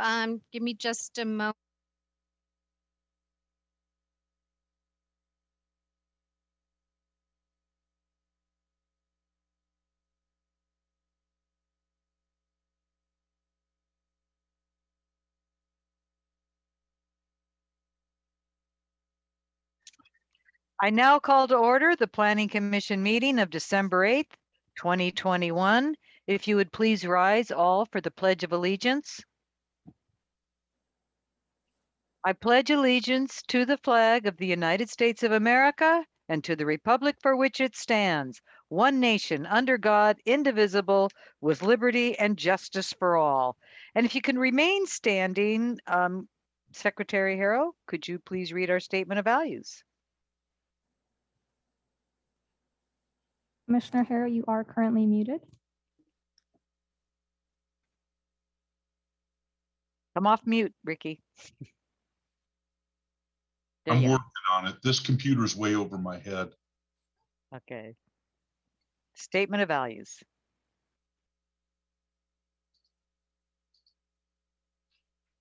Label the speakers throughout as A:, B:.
A: Give me just a moment.
B: I now call to order the Planning Commission meeting of December 8th, 2021. If you would please rise all for the Pledge of Allegiance. I pledge allegiance to the flag of the United States of America and to the republic for which it stands, one nation under God, indivisible, with liberty and justice for all. And if you can remain standing, Secretary Harrow, could you please read our statement of values?
C: Commissioner Harrow, you are currently muted.
B: Come off mute, Ricky.
D: I'm working on it. This computer's way over my head.
B: Okay. Statement of values.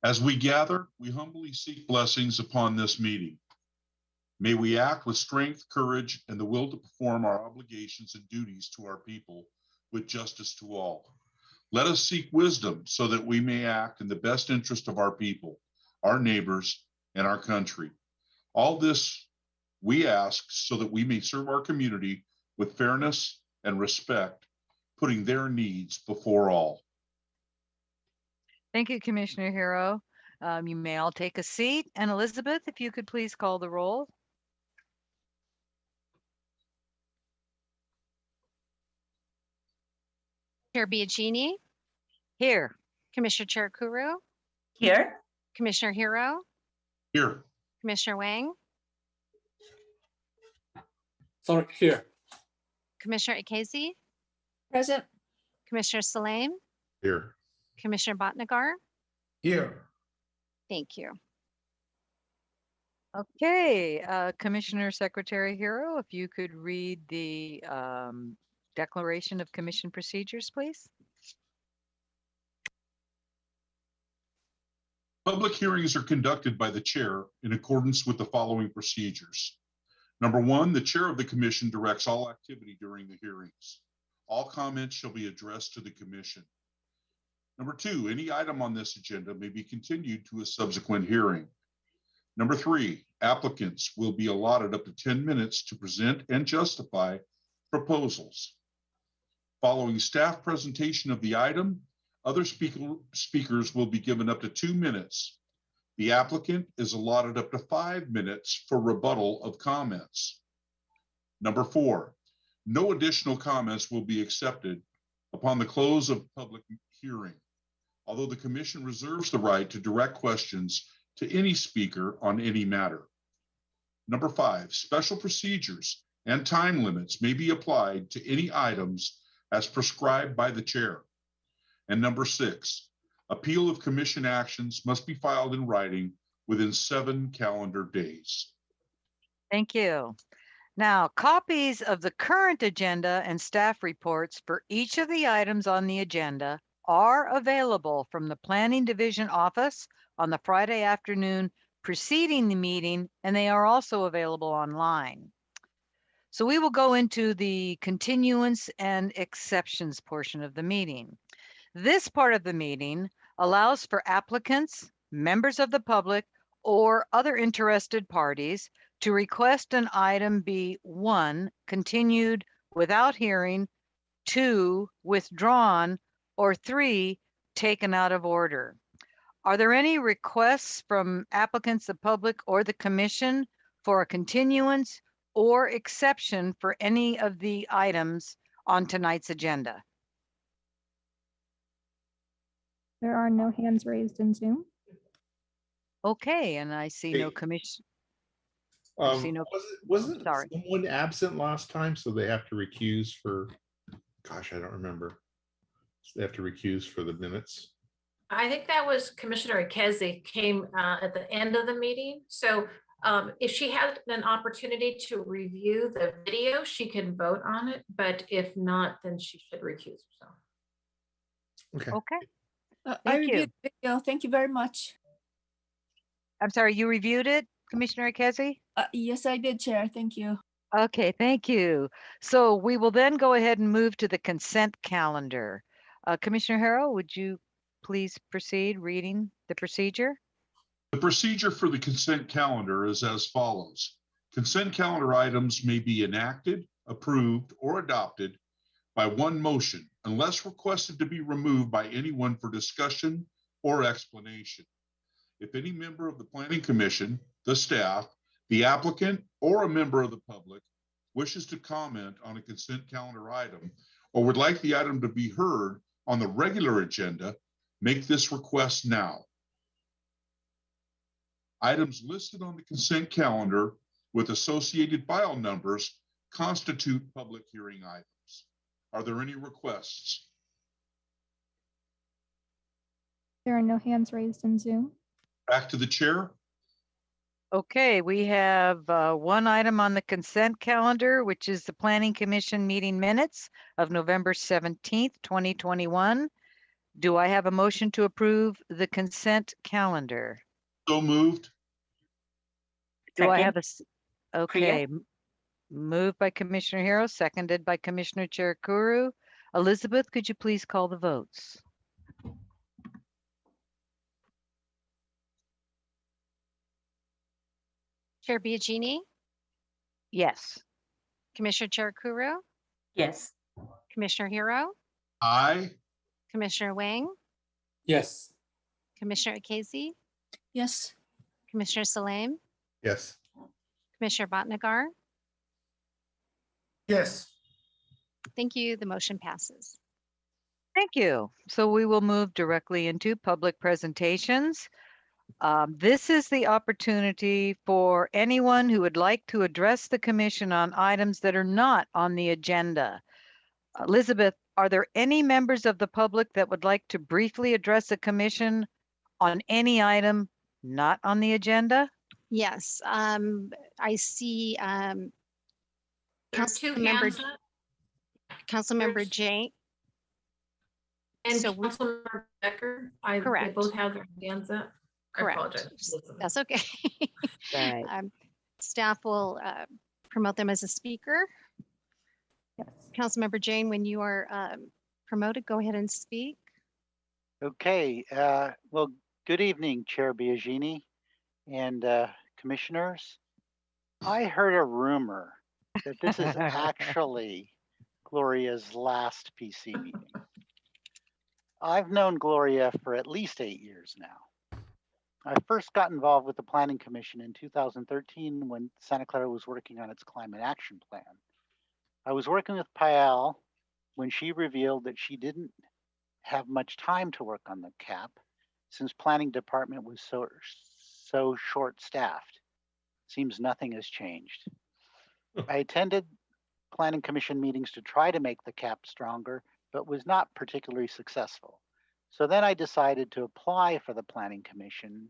D: As we gather, we humbly seek blessings upon this meeting. May we act with strength, courage, and the will to perform our obligations and duties to our people with justice to all. Let us seek wisdom so that we may act in the best interest of our people, our neighbors, and our country. All this we ask so that we may serve our community with fairness and respect, putting their needs before all.
B: Thank you, Commissioner Harrow. You may all take a seat. And Elizabeth, if you could please call the roll.
A: Chair Biagini,
B: Here.
A: Commissioner Cherukuru,
E: Here.
A: Commissioner Hero,
D: Here.
A: Commissioner Wang,
F: Sorry, here.
A: Commissioner Ikezi,
E: Present.
A: Commissioner Salem,
D: Here.
A: Commissioner Bhatnagar.
F: Here.
A: Thank you.
B: Okay, Commissioner Secretary Harrow, if you could read the Declaration of Commission Procedures, please.
D: Public hearings are conducted by the chair in accordance with the following procedures. Number one, the chair of the commission directs all activity during the hearings. All comments shall be addressed to the commission. Number two, any item on this agenda may be continued to a subsequent hearing. Number three, applicants will be allotted up to 10 minutes to present and justify proposals. Following staff presentation of the item, other speakers will be given up to 2 minutes. The applicant is allotted up to 5 minutes for rebuttal of comments. Number four, no additional comments will be accepted upon the close of public hearing, although the commission reserves the right to direct questions to any speaker on any matter. Number five, special procedures and time limits may be applied to any items as prescribed by the chair. And number six, appeal of commission actions must be filed in writing within 7 calendar days.
B: Thank you. Now, copies of the current agenda and staff reports for each of the items on the agenda are available from the Planning Division office on the Friday afternoon preceding the meeting, and they are also available online. So we will go into the continuance and exceptions portion of the meeting. This part of the meeting allows for applicants, members of the public, or other interested parties to request an item be 1, continued without hearing, 2, withdrawn, or 3, taken out of order. Are there any requests from applicants, the public, or the commission for a continuance or exception for any of the items on tonight's agenda?
C: There are no hands raised in Zoom.
B: Okay, and I see no
F: Hey.
B: commission. I see no.
F: Wasn't
B: sorry.
F: someone absent last time, so they have to recuse for? Gosh, I don't remember. So they have to recuse for the minutes.
E: I think that was Commissioner Ikezi came at the end of the meeting. So if she had an opportunity to review the video, she can vote on it. But if not, then she should recuse herself.
F: Okay.
B: Okay.
G: I
B: Thank you.
G: reviewed the Yeah, thank you very much.
B: I'm sorry, you reviewed it, Commissioner Ikezi?
G: Yes, I did, Chair. Thank you.
B: Okay, thank you. So we will then go ahead and move to the consent calendar. Commissioner Harrell, would you please proceed reading the procedure?
D: The procedure for the consent calendar is as follows. Consent calendar items may be enacted, approved, or adopted by one motion unless requested to be removed by anyone for discussion or explanation. If any member of the Planning Commission, the staff, the applicant, or a member of the public wishes to comment on a consent calendar item or would like the item to be heard on the regular agenda, make this request now. Items listed on the consent calendar with associated file numbers constitute public hearing items. Are there any requests?
C: There are no hands raised in Zoom.
D: Back to the chair.
B: Okay, we have one item on the consent calendar, which is the Planning Commission meeting minutes of November 17th, 2021. Do I have a motion to approve the consent calendar?
D: So moved.
B: Do I
H: Second.
B: have okay, moved by Commissioner Hero, seconded by Commissioner Cherukuru. Elizabeth, could you please call the votes?
A: Chair Biagini,
B: Yes.
A: Commissioner Cherukuru,
H: Yes.
A: Commissioner Hero,
D: Aye.
A: Commissioner Wang,
I: Yes.
A: Commissioner Ikezi,
G: Yes.
A: Commissioner Salem,
F: Yes.
A: Commissioner Bhatnagar.
I: Yes.
A: Thank you. The motion passes.
B: Thank you. So we will move directly into public presentations. This is the opportunity for anyone who would like to address the commission on items that are not on the agenda. Elizabeth, are there any members of the public that would like to briefly address the commission on any item not on the agenda?
A: Yes, I see
E: There are two
A: Councilmember
E: hands up.
A: Councilmember
E: There's-
A: Jane.
E: And
A: So we-
E: Councilmember Becker, they
A: Correct.
E: both have their hands up. I
A: Correct.
E: apologize. Elizabeth.
A: That's okay.
B: Right.
A: Staff will promote them as a speaker.
C: Yes.
A: Councilmember Jane, when you are promoted, go ahead and speak.
H: Okay. Well, good evening, Chair Biagini and commissioners. I heard a rumor that this is actually Gloria's last PC meeting. I've known Gloria for at least 8 years now. I first got involved with the Planning Commission in 2013 when Santa Clara was working on its climate action plan. I was working with Payal when she revealed that she didn't have much time to work on the CAP since planning department was so short-staffed. Seems nothing has changed. I attended Planning Commission meetings to try to make the CAP stronger, but was not particularly successful. So then I decided to apply for the Planning Commission,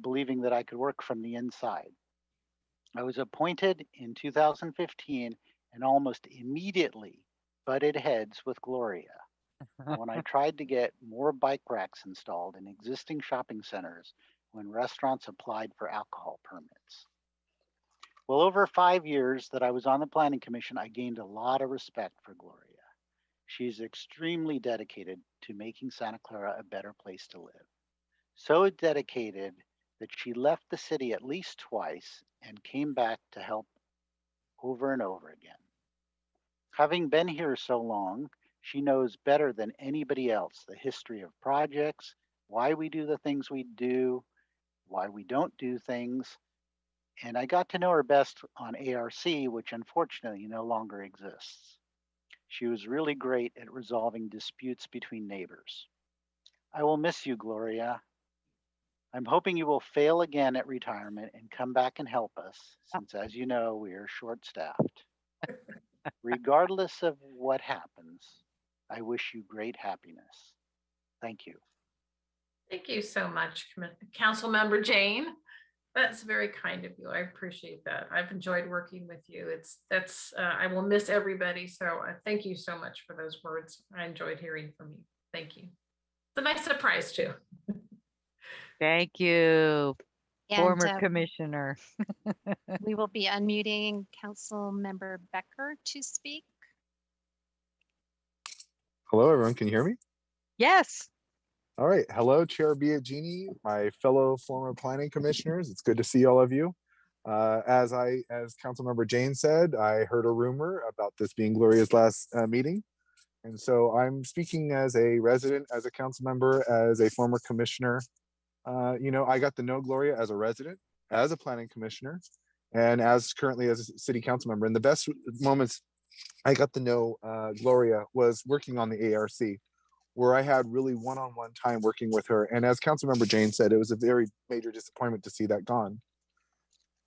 H: believing that I could work from the inside. I was appointed in 2015 and almost immediately butted heads with Gloria when I tried to get more bike racks installed in existing shopping centers when restaurants applied for alcohol permits. Well, over 5 years that I was on the Planning Commission, I gained a lot of respect for Gloria. She's extremely dedicated to making Santa Clara a better place to live. So dedicated that she left the city at least twice and came back to help over and over again. Having been here so long, she knows better than anybody else the history of projects, why we do the things we do, why we don't do things. And I got to know her best on ARC, which unfortunately no longer exists. She was really great at resolving disputes between neighbors. I will miss you, Gloria. I'm hoping you will fail again at retirement and come back and help us, since as you know, we are short-staffed. Regardless of what happens, I wish you great happiness. Thank you.
E: Thank you so much, Councilmember Jane. That's very kind of you. I appreciate that. I've enjoyed working with you. I will miss everybody. So thank you so much for those words. I enjoyed hearing from you. Thank you. It's a nice surprise too.
B: Thank you,
A: And
B: former commissioner.
A: we will be unmuting Council Member Becker to speak.
I: Hello, everyone. Can you hear me?
B: Yes.
I: All right. Hello, Chair Biagini, my fellow former planning commissioners. It's good to see all of you. As Councilmember Jane said, I heard a rumor about this being Gloria's last meeting. And so I'm speaking as a resident, as a council member, as a former commissioner. I got to know Gloria as a resident, as a planning commissioner, and as currently as a city council member. And the best moments I got to know Gloria was working on the ARC, where I had really one-on-one time working with her. And as Councilmember Jane said, it was a very major disappointment to see that gone.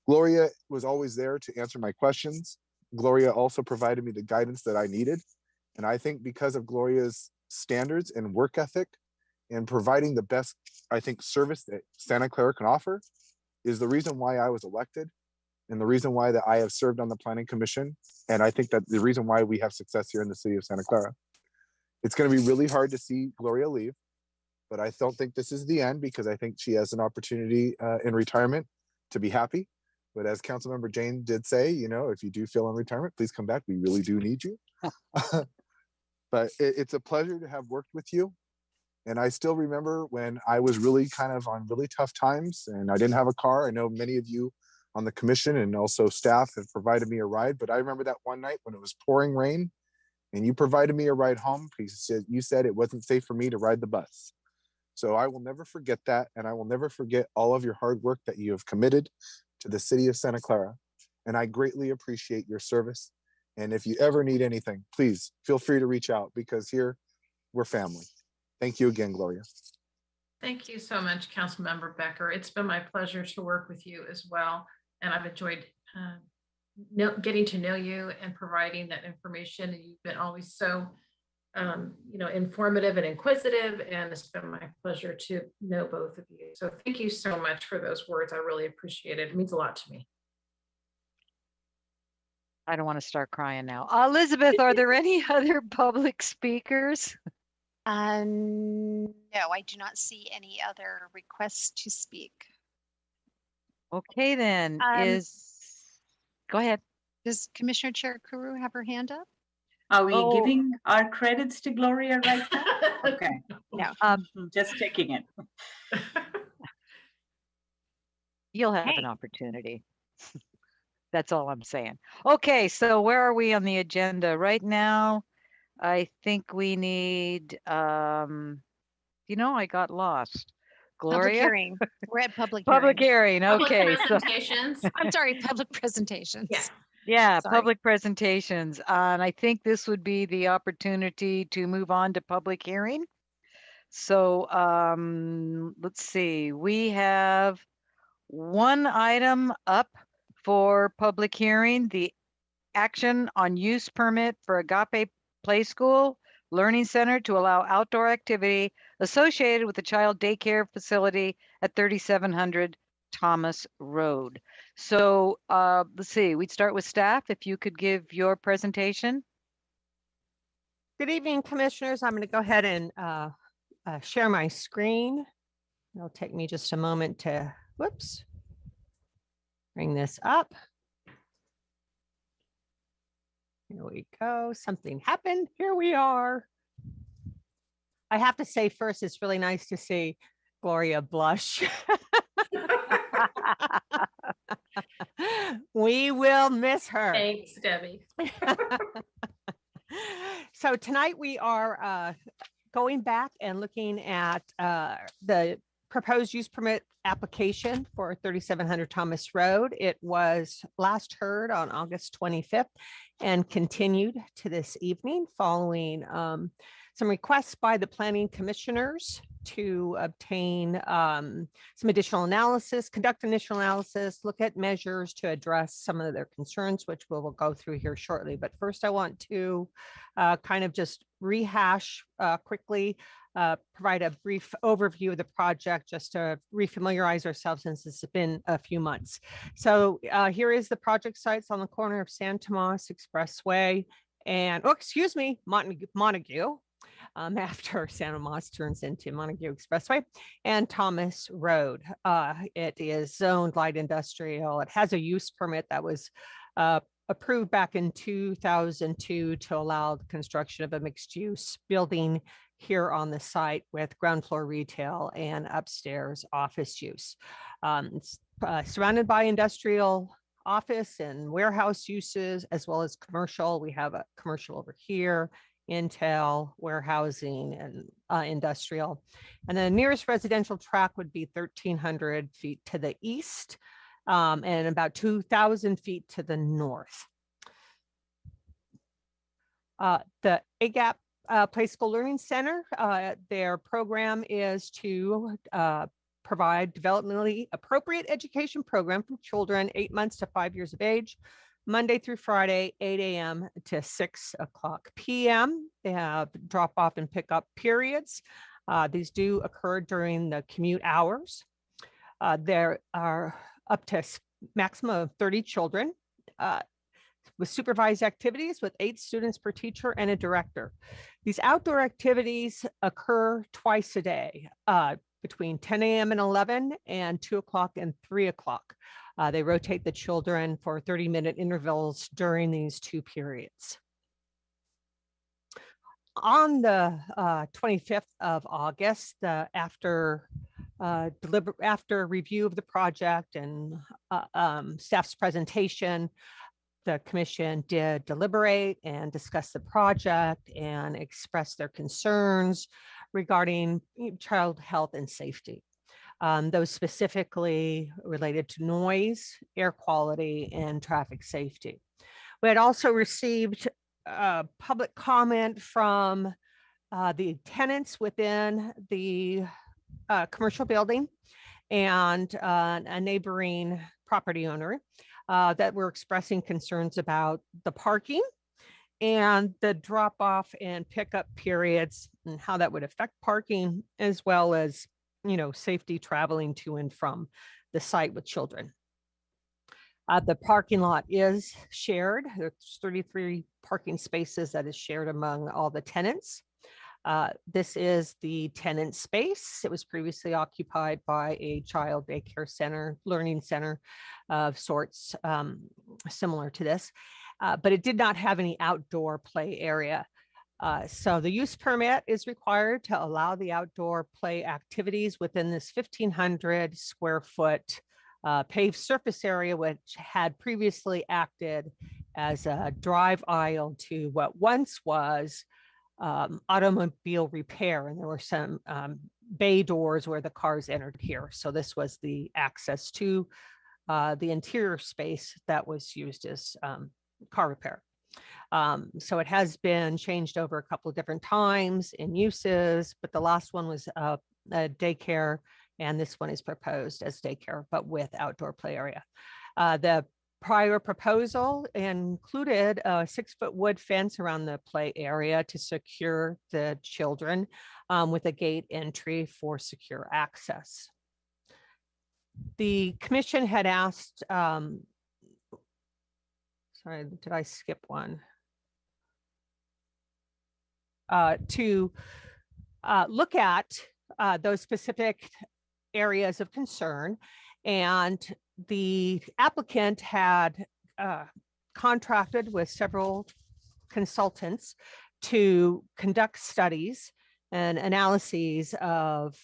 I: Gloria was always there to answer my questions. Gloria also provided me the guidance that I needed. And I think because of Gloria's standards and work ethic and providing the best, I think, service that Santa Clara can offer is the reason why I was elected and the reason why that I have served on the planning commission. And I think that the reason why we have success here in the city of Santa Clara. It's going to be really hard to see Gloria leave, but I don't think this is the end because I think she has an opportunity in retirement to be happy. But as Councilmember Jane did say, if you do feel in retirement, please come back. We really do need you. But it's a pleasure to have worked with you. And I still remember when I was really kind of on really tough times and I didn't have a car. I know many of you on the commission and also staff have provided me a ride, but I remember that one night when it was pouring rain and you provided me a ride home because you said it wasn't safe for me to ride the bus. So I will never forget that. And I will never forget all of your hard work that you have committed to the city of Santa Clara. And I greatly appreciate your service. And if you ever need anything, please feel free to reach out because here we're family. Thank you again, Gloria.
E: Thank you so much, Councilmember Becker. It's been my pleasure to work with you as well. And I've enjoyed getting to know you and providing that information. And you've been always so, informative and inquisitive. And it's been my pleasure to know both of you. So thank you so much for those words. I really appreciate it. It means a lot to me.
B: I don't want to start crying now. Elizabeth, are there any other public speakers?
A: No, I do not see any other requests to speak.
B: Okay, then go ahead.
A: Does Commissioner Chair Kuru have her hand up?
J: Are we giving our credits to Gloria right now? Okay.
A: No.
J: Just checking it.
B: You'll have an opportunity. That's all I'm saying. Okay, so where are we on the agenda right now? I think we need, I got lost. Gloria?
A: Public hearing. We're at public
B: Public hearing. Okay.
E: Public presentations.
A: I'm sorry, public presentations.
E: Yeah.
B: Yeah,
A: Sorry.
B: public presentations. And I think this would be the opportunity to move on to public hearing. So let's see. We have one item up for public hearing, the action on use permit for Agape Playschool Learning Center to allow outdoor activity associated with the child daycare facility at 3700 Thomas Road. So let's see, we'd start with staff. If you could give your presentation.
K: Good evening, commissioners. I'm going to go ahead and share my screen. It'll take me just a moment to, bring this up. Here we go. Something happened. Here we are. I have to say first, it's really nice to see Gloria blush. We will miss her.
E: Thanks, Debbie.
K: So tonight we are going back and looking at the proposed use permit application for 3700 Thomas Road. It was last heard on August 25th and continued to this evening following some requests by the planning commissioners to obtain some additional analysis, conduct initial analysis, look at measures to address some of their concerns, which we'll go through here shortly. But first, I want to kind of just rehash quickly, provide a brief overview of the project just to refamiliarize ourselves since it's been a few months. So here is the project sites on the corner of San Tomas Expressway and, Montague. after Santa Moss turns into Montague Expressway, and Thomas Road. It is zoned light industrial. It has a use permit that was approved back in 2002 to allow the construction of a mixed-use building here on the site with ground floor retail and upstairs office use. It's surrounded by industrial office and warehouse uses, as well as commercial. We have a commercial over here, Intel, warehousing, and industrial. And the nearest residential tract would be 1,300 feet to the east and about 2,000 feet to the north. The AGAP Playschool Learning Center, their program is to provide developmentally appropriate education program for children 8 months to 5 years of age, Monday through Friday, 8 a.m. to 6 o'clock p.m. They have drop off and pick up periods. These do occur during the commute hours. There are up to maximum of 30 children with supervised activities with 8 students per teacher and a director. These outdoor activities occur twice a day, between 10 a.m. and 11 and 2 o'clock and 3 o'clock. They rotate the children for 30-minute intervals during these 2 periods. On the 25th of August, after review of the project and staff's presentation, the commission did deliberate and discuss the project and express their concerns regarding child health and safety. Those specifically related to noise, air quality, and traffic safety. We had also received public comment from the tenants within the commercial building and a neighboring property owner that were expressing concerns about the parking and the drop off and pickup periods and how that would affect parking, as well as, safety traveling to and from the site with children. The parking lot is shared. There's 33 parking spaces that is shared among all the tenants. This is the tenant space. It was previously occupied by a child daycare center, learning center of sorts, similar to this, but it did not have any outdoor play area. So the use permit is required to allow the outdoor play activities within this 1,500 square foot paved surface area, which had previously acted as a drive aisle to what once was automobile repair, and there were some bay doors where the cars entered here. So this was the access to the interior space that was used as car repair. So it has been changed over a couple of different times in uses, but the last one was a daycare, and this one is proposed as daycare, but with outdoor play area. The prior proposal included a 6-foot wood fence around the play area to secure the children with a gate entry for secure access. The commission had asked, sorry, did I skip one? To look at those specific areas of concern, and the applicant had contracted with several consultants to conduct studies and analyses of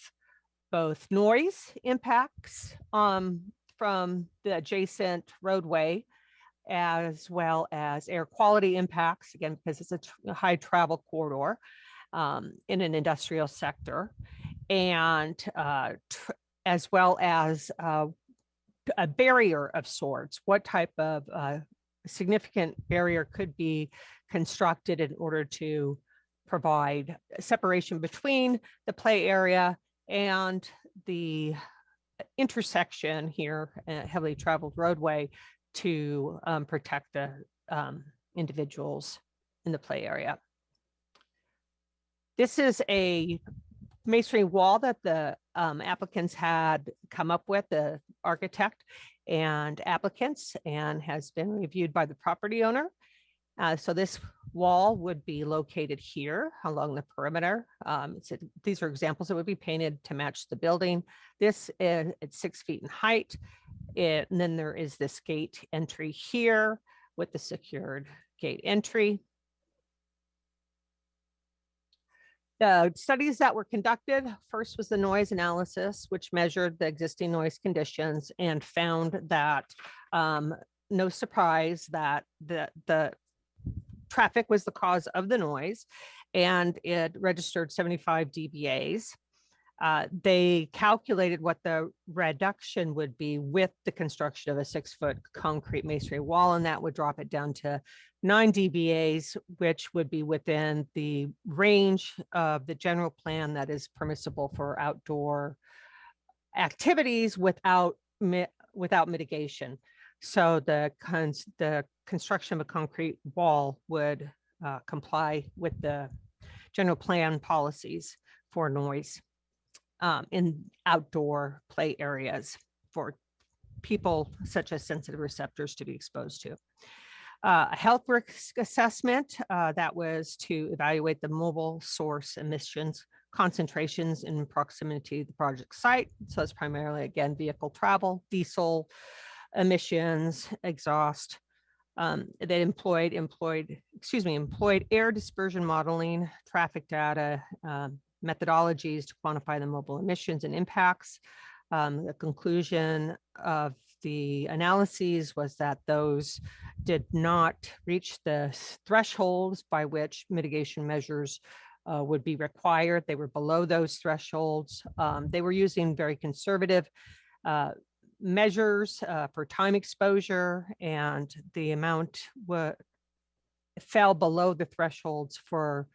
K: both noise impacts from the adjacent roadway, as well as air quality impacts, again, because it's a high travel corridor in an industrial sector, and as well as a barrier of sorts. What type of significant barrier could be constructed in order to provide separation between the play area and the intersection here, heavily traveled roadway, to protect the individuals in the play area. This is a masonry wall that the applicants had come up with, the architect and applicants, and has been reviewed by the property owner. So this wall would be located here along the perimeter. These are examples that would be painted to match the building. This is it's 6 feet in height. And then there is this gate entry here with the secured gate entry. The studies that were conducted, first was the noise analysis, which measured the existing noise conditions and found that no surprise that the traffic was the cause of the noise, and it registered 75 dBAs. They calculated what the reduction would be with the construction of a 6-foot concrete masonry wall, and that would drop it down to 9 dBAs, which would be within the range of the general plan that is permissible for outdoor activities without mitigation. So the construction of a concrete wall would comply with the general plan policies for noise in outdoor play areas for people such as sensitive receptors to be exposed to. A health risk assessment that was to evaluate the mobile source emissions concentrations in proximity to the project site. So it's primarily, again, vehicle travel, diesel emissions, exhaust. They employed air dispersion modeling, traffic data, methodologies to quantify the mobile emissions and impacts. The conclusion of the analyses was that those did not reach the thresholds by which mitigation measures would be required. They were below those thresholds. They were using very conservative measures for time exposure, and the amount fell below the thresholds for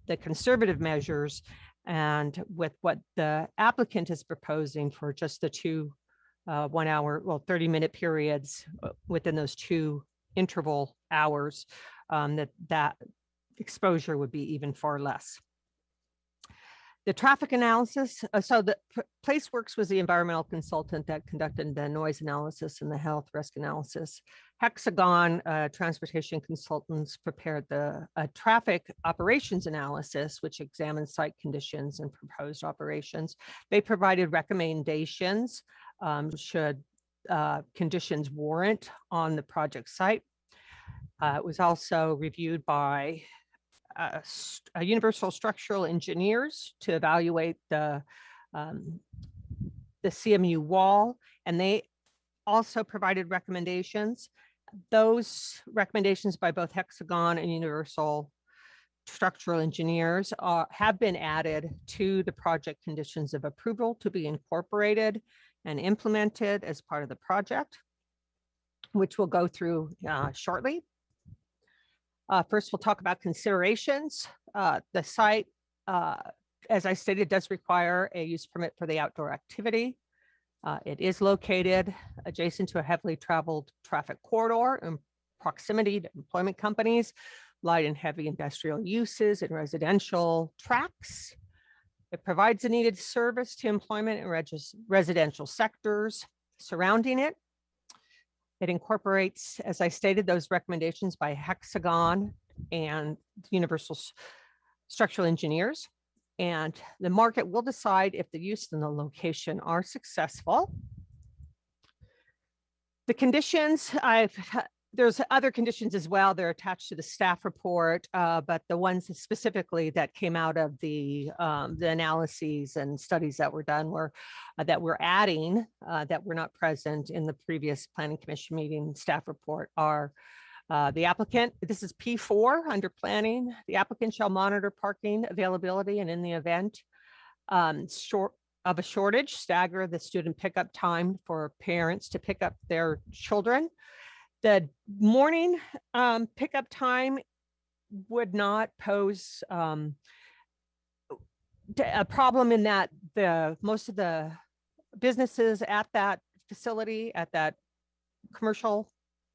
K: the conservative measures. And with what the applicant is proposing for just the two 1 hour, 30-minute periods within those two interval hours, that exposure would be even far less. The traffic analysis, so the Placeworks was the environmental consultant that conducted the noise analysis and the health risk analysis. Hexagon transportation consultants prepared the traffic operations analysis, which examined site conditions and proposed operations. They provided recommendations should conditions warrant on the project site. It was also reviewed by universal structural engineers to evaluate the CMU wall, and they also provided recommendations. Those recommendations by both Hexagon and Universal Structural Engineers have been added to the project conditions of approval to be incorporated and implemented as part of the project, which we'll go through shortly. First, we'll talk about considerations. The site, as I stated, does require a use permit for the outdoor activity. It is located adjacent to a heavily traveled traffic corridor in proximity to employment companies, light and heavy industrial uses, and residential tracts. It provides a needed service to employment and residential sectors surrounding it. It incorporates, as I stated, those recommendations by Hexagon and Universal Structural Engineers. And the market will decide if the use and the location are successful. The conditions, there's other conditions as well. They're attached to the staff report, but the ones specifically that came out of the analyses and studies that were done were that we're adding that were not present in the previous Planning Commission meeting staff report are the applicant. This is P4 under planning. The applicant shall monitor parking availability, and in the event of a shortage, stagger the student pickup time for parents to pick up their children. The morning pickup time would not pose a problem in that most of the businesses at that facility, at that commercial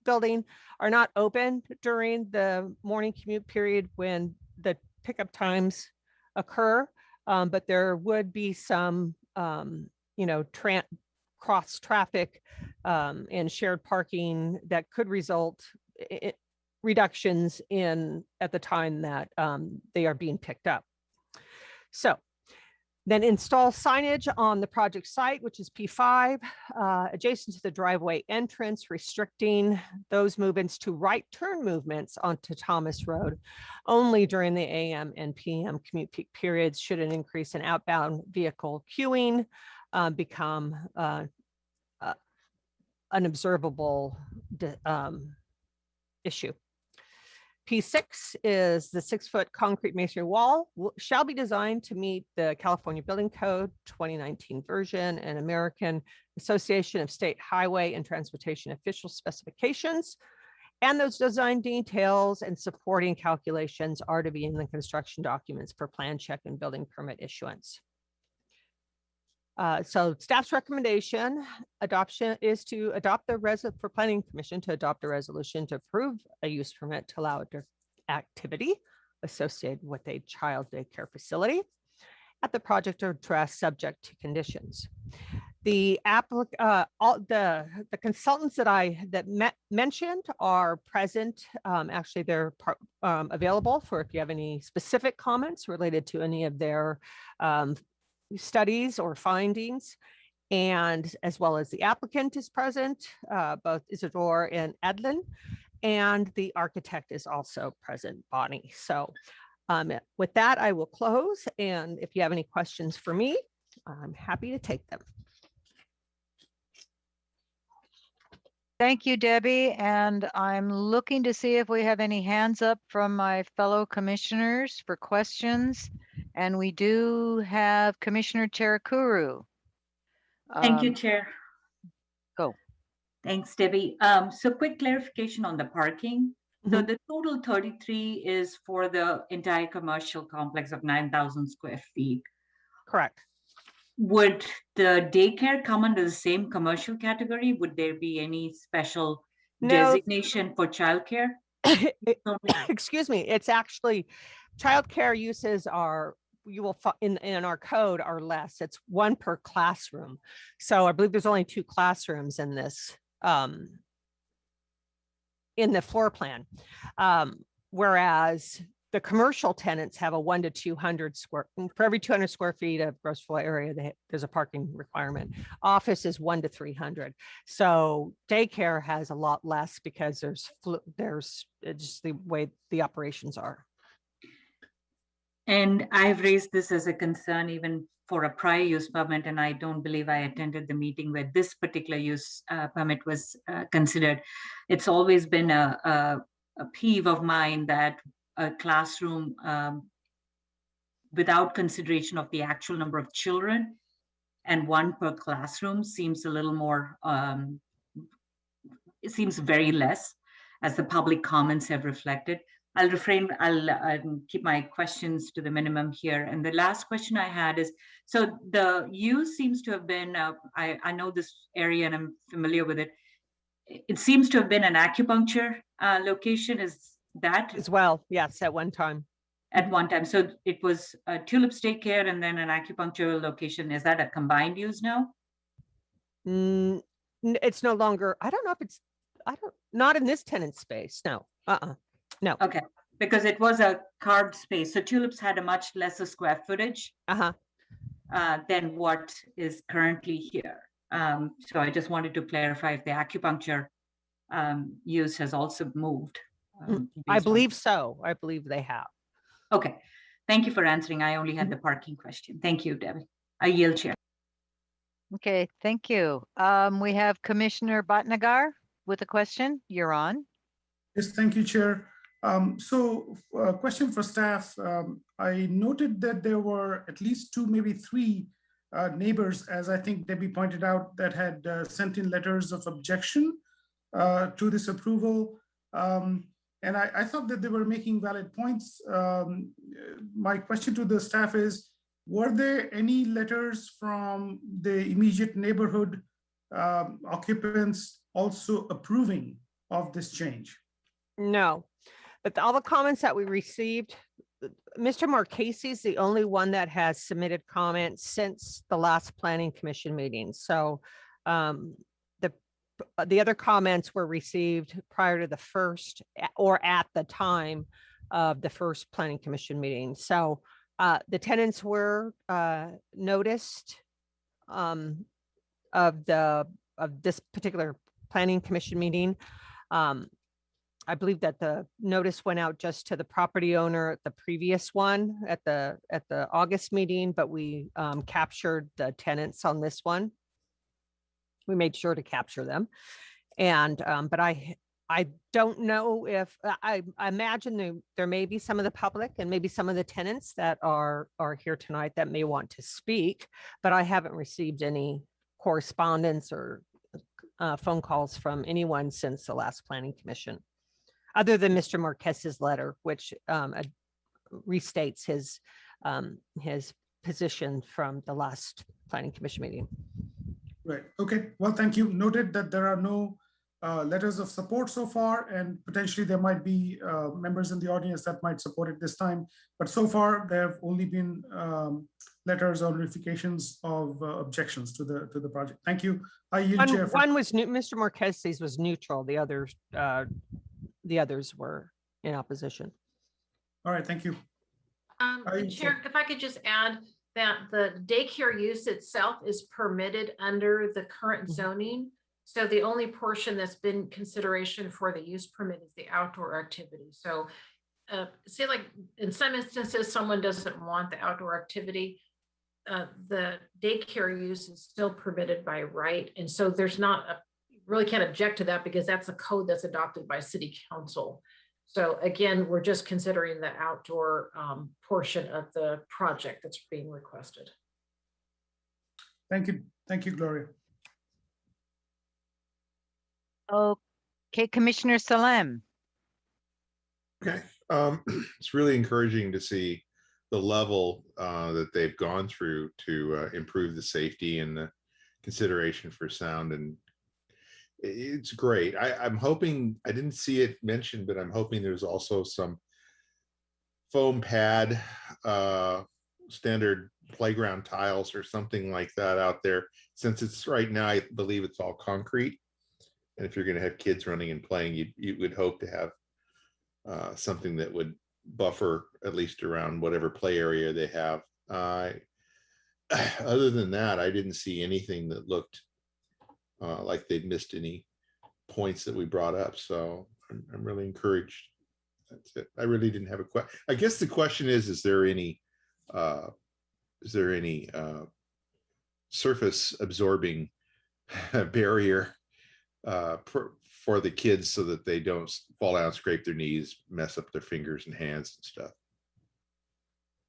K: building, are not open during the morning commute period when the pickup times occur. But there would be some, cross traffic and shared parking that could result reductions in at the time that they are being picked up. So then install signage on the project site, which is P5, adjacent to the driveway entrance, restricting those movements to right turn movements onto Thomas Road only during the AM and PM commute peak periods. Should an increase in outbound vehicle queuing become an observable issue. P6 is the 6-foot concrete masonry wall shall be designed to meet the California Building Code 2019 version and American Association of State Highway and Transportation Official specifications. And those design details and supporting calculations are to be in the construction documents for plan check and building permit issuance. So staff's recommendation adoption is to adopt the for planning commission to adopt a resolution to approve a use permit to allow activity associated with a child daycare facility at the project address subject to conditions. The consultants that mentioned are present. Actually, they're available for if you have any specific comments related to any of their studies or findings, and as well as the applicant is present, both Isidore and Edlin, and the architect is also present, Bonnie. So with that, I will close, and if you have any questions for me, I'm happy to take them.
B: Thank you, Debbie. And I'm looking to see if we have any hands up from my fellow commissioners for questions. And we do have Commissioner Cherakuru.
J: Thank you, Chair.
B: Go.
J: Thanks, Debbie. So quick clarification on the parking. So the total 33 is for the entire commercial complex of 9,000 square feet.
K: Correct.
J: Would the daycare come under the same commercial category? Would there be any special designation for childcare?
K: Excuse me. It's actually childcare uses are you will in our code are less. It's 1 per classroom. So I believe there's only 2 classrooms in this in the floor plan, whereas the commercial tenants have a 1 to 200 square, for every 200 square feet of gross floor area, there's a parking requirement. Office is 1 to 300. So daycare has a lot less because there's just the way the operations are.
J: And I've raised this as a concern even for a prior use permit, and I don't believe I attended the meeting where this particular use permit was considered. It's always been a peeve of mine that a classroom without consideration of the actual number of children and 1 per classroom seems a little more, it seems very less, as the public comments have reflected. I'll keep my questions to the minimum here. And the last question I had is, so the use seems to have been, I know this area and I'm familiar with it. It seems to have been an acupuncture location. Is that?
K: As well, yes, at one time.
J: At one time. So it was a Tulips Daycare and then an acupuncture location. Is that a combined use now?
K: It's no longer, I don't know if it's, not in this tenant space. No, no.
J: Okay, because it was a carved space. So Tulips had a much lesser square footage than what is currently here. So I just wanted to clarify if the acupuncture use has also moved.
K: I believe so. I believe they have.
J: Okay, thank you for answering. I only had the parking question. Thank you, Debbie. I yield, Chair.
B: Okay, thank you. We have Commissioner Bhatnagar with a question. You're on.
L: Yes, thank you, Chair. So question for staff. I noted that there were at least 2, maybe 3 neighbors, as I think Debbie pointed out, that had sent in letters of objection to this approval. And I thought that they were making valid points. My question to the staff is, were there any letters from the immediate neighborhood occupants also approving of this change?
K: No, but all the comments that we received, Mr. Marchese is the only one that has submitted comments since the last planning commission meeting. So the the other comments were received prior to the first or at the time of the first planning commission meeting. So the tenants were noticed of this particular planning commission meeting. I believe that the notice went out just to the property owner at the previous one at the August meeting, but we captured the tenants on this one. We made sure to capture them. And but I don't know if I imagine there may be some of the public and maybe some of the tenants that are here tonight that may want to speak, but I haven't received any correspondence or phone calls from anyone since the last planning commission, other than Mr. Marquez's letter, which restates his position from the last planning commission meeting.
L: Right. Okay. Well, thank you. Noted that there are no letters of support so far, and potentially there might be members in the audience that might support it this time. But so far, there have only been letters or notifications of objections to the project. Thank you. I yield chair.
K: One was new. Mr. Marquez's was neutral. The others were in opposition.
L: All right. Thank you.
E: Chair, if I could just add that the daycare use itself is permitted under the current zoning. So the only portion that's been consideration for the use permit is the outdoor activity. So say like in some instances, someone doesn't want the outdoor activity, the daycare use is still permitted by right. And so there's not really can't object to that because that's a code that's adopted by city council. So again, we're just considering the outdoor portion of the project that's being requested.
L: Thank you. Thank you, Gloria.
B: Okay, Commissioner Salem.
F: Okay, it's really encouraging to see the level that they've gone through to improve the safety and the consideration for sound, and it's great. I'm hoping, I didn't see it mentioned, but I'm hoping there's also some foam pad, standard playground tiles or something like that out there, since it's right now, I believe it's all concrete. And if you're going to have kids running and playing, you would hope to have something that would buffer at least around whatever play area they have. Other than that, I didn't see anything that looked like they'd missed any points that we brought up. So I'm really encouraged. That's it. I really didn't have a question. I guess the question is there any surface absorbing barrier for the kids so that they don't fall down, scrape their knees, mess up their fingers and hands and stuff?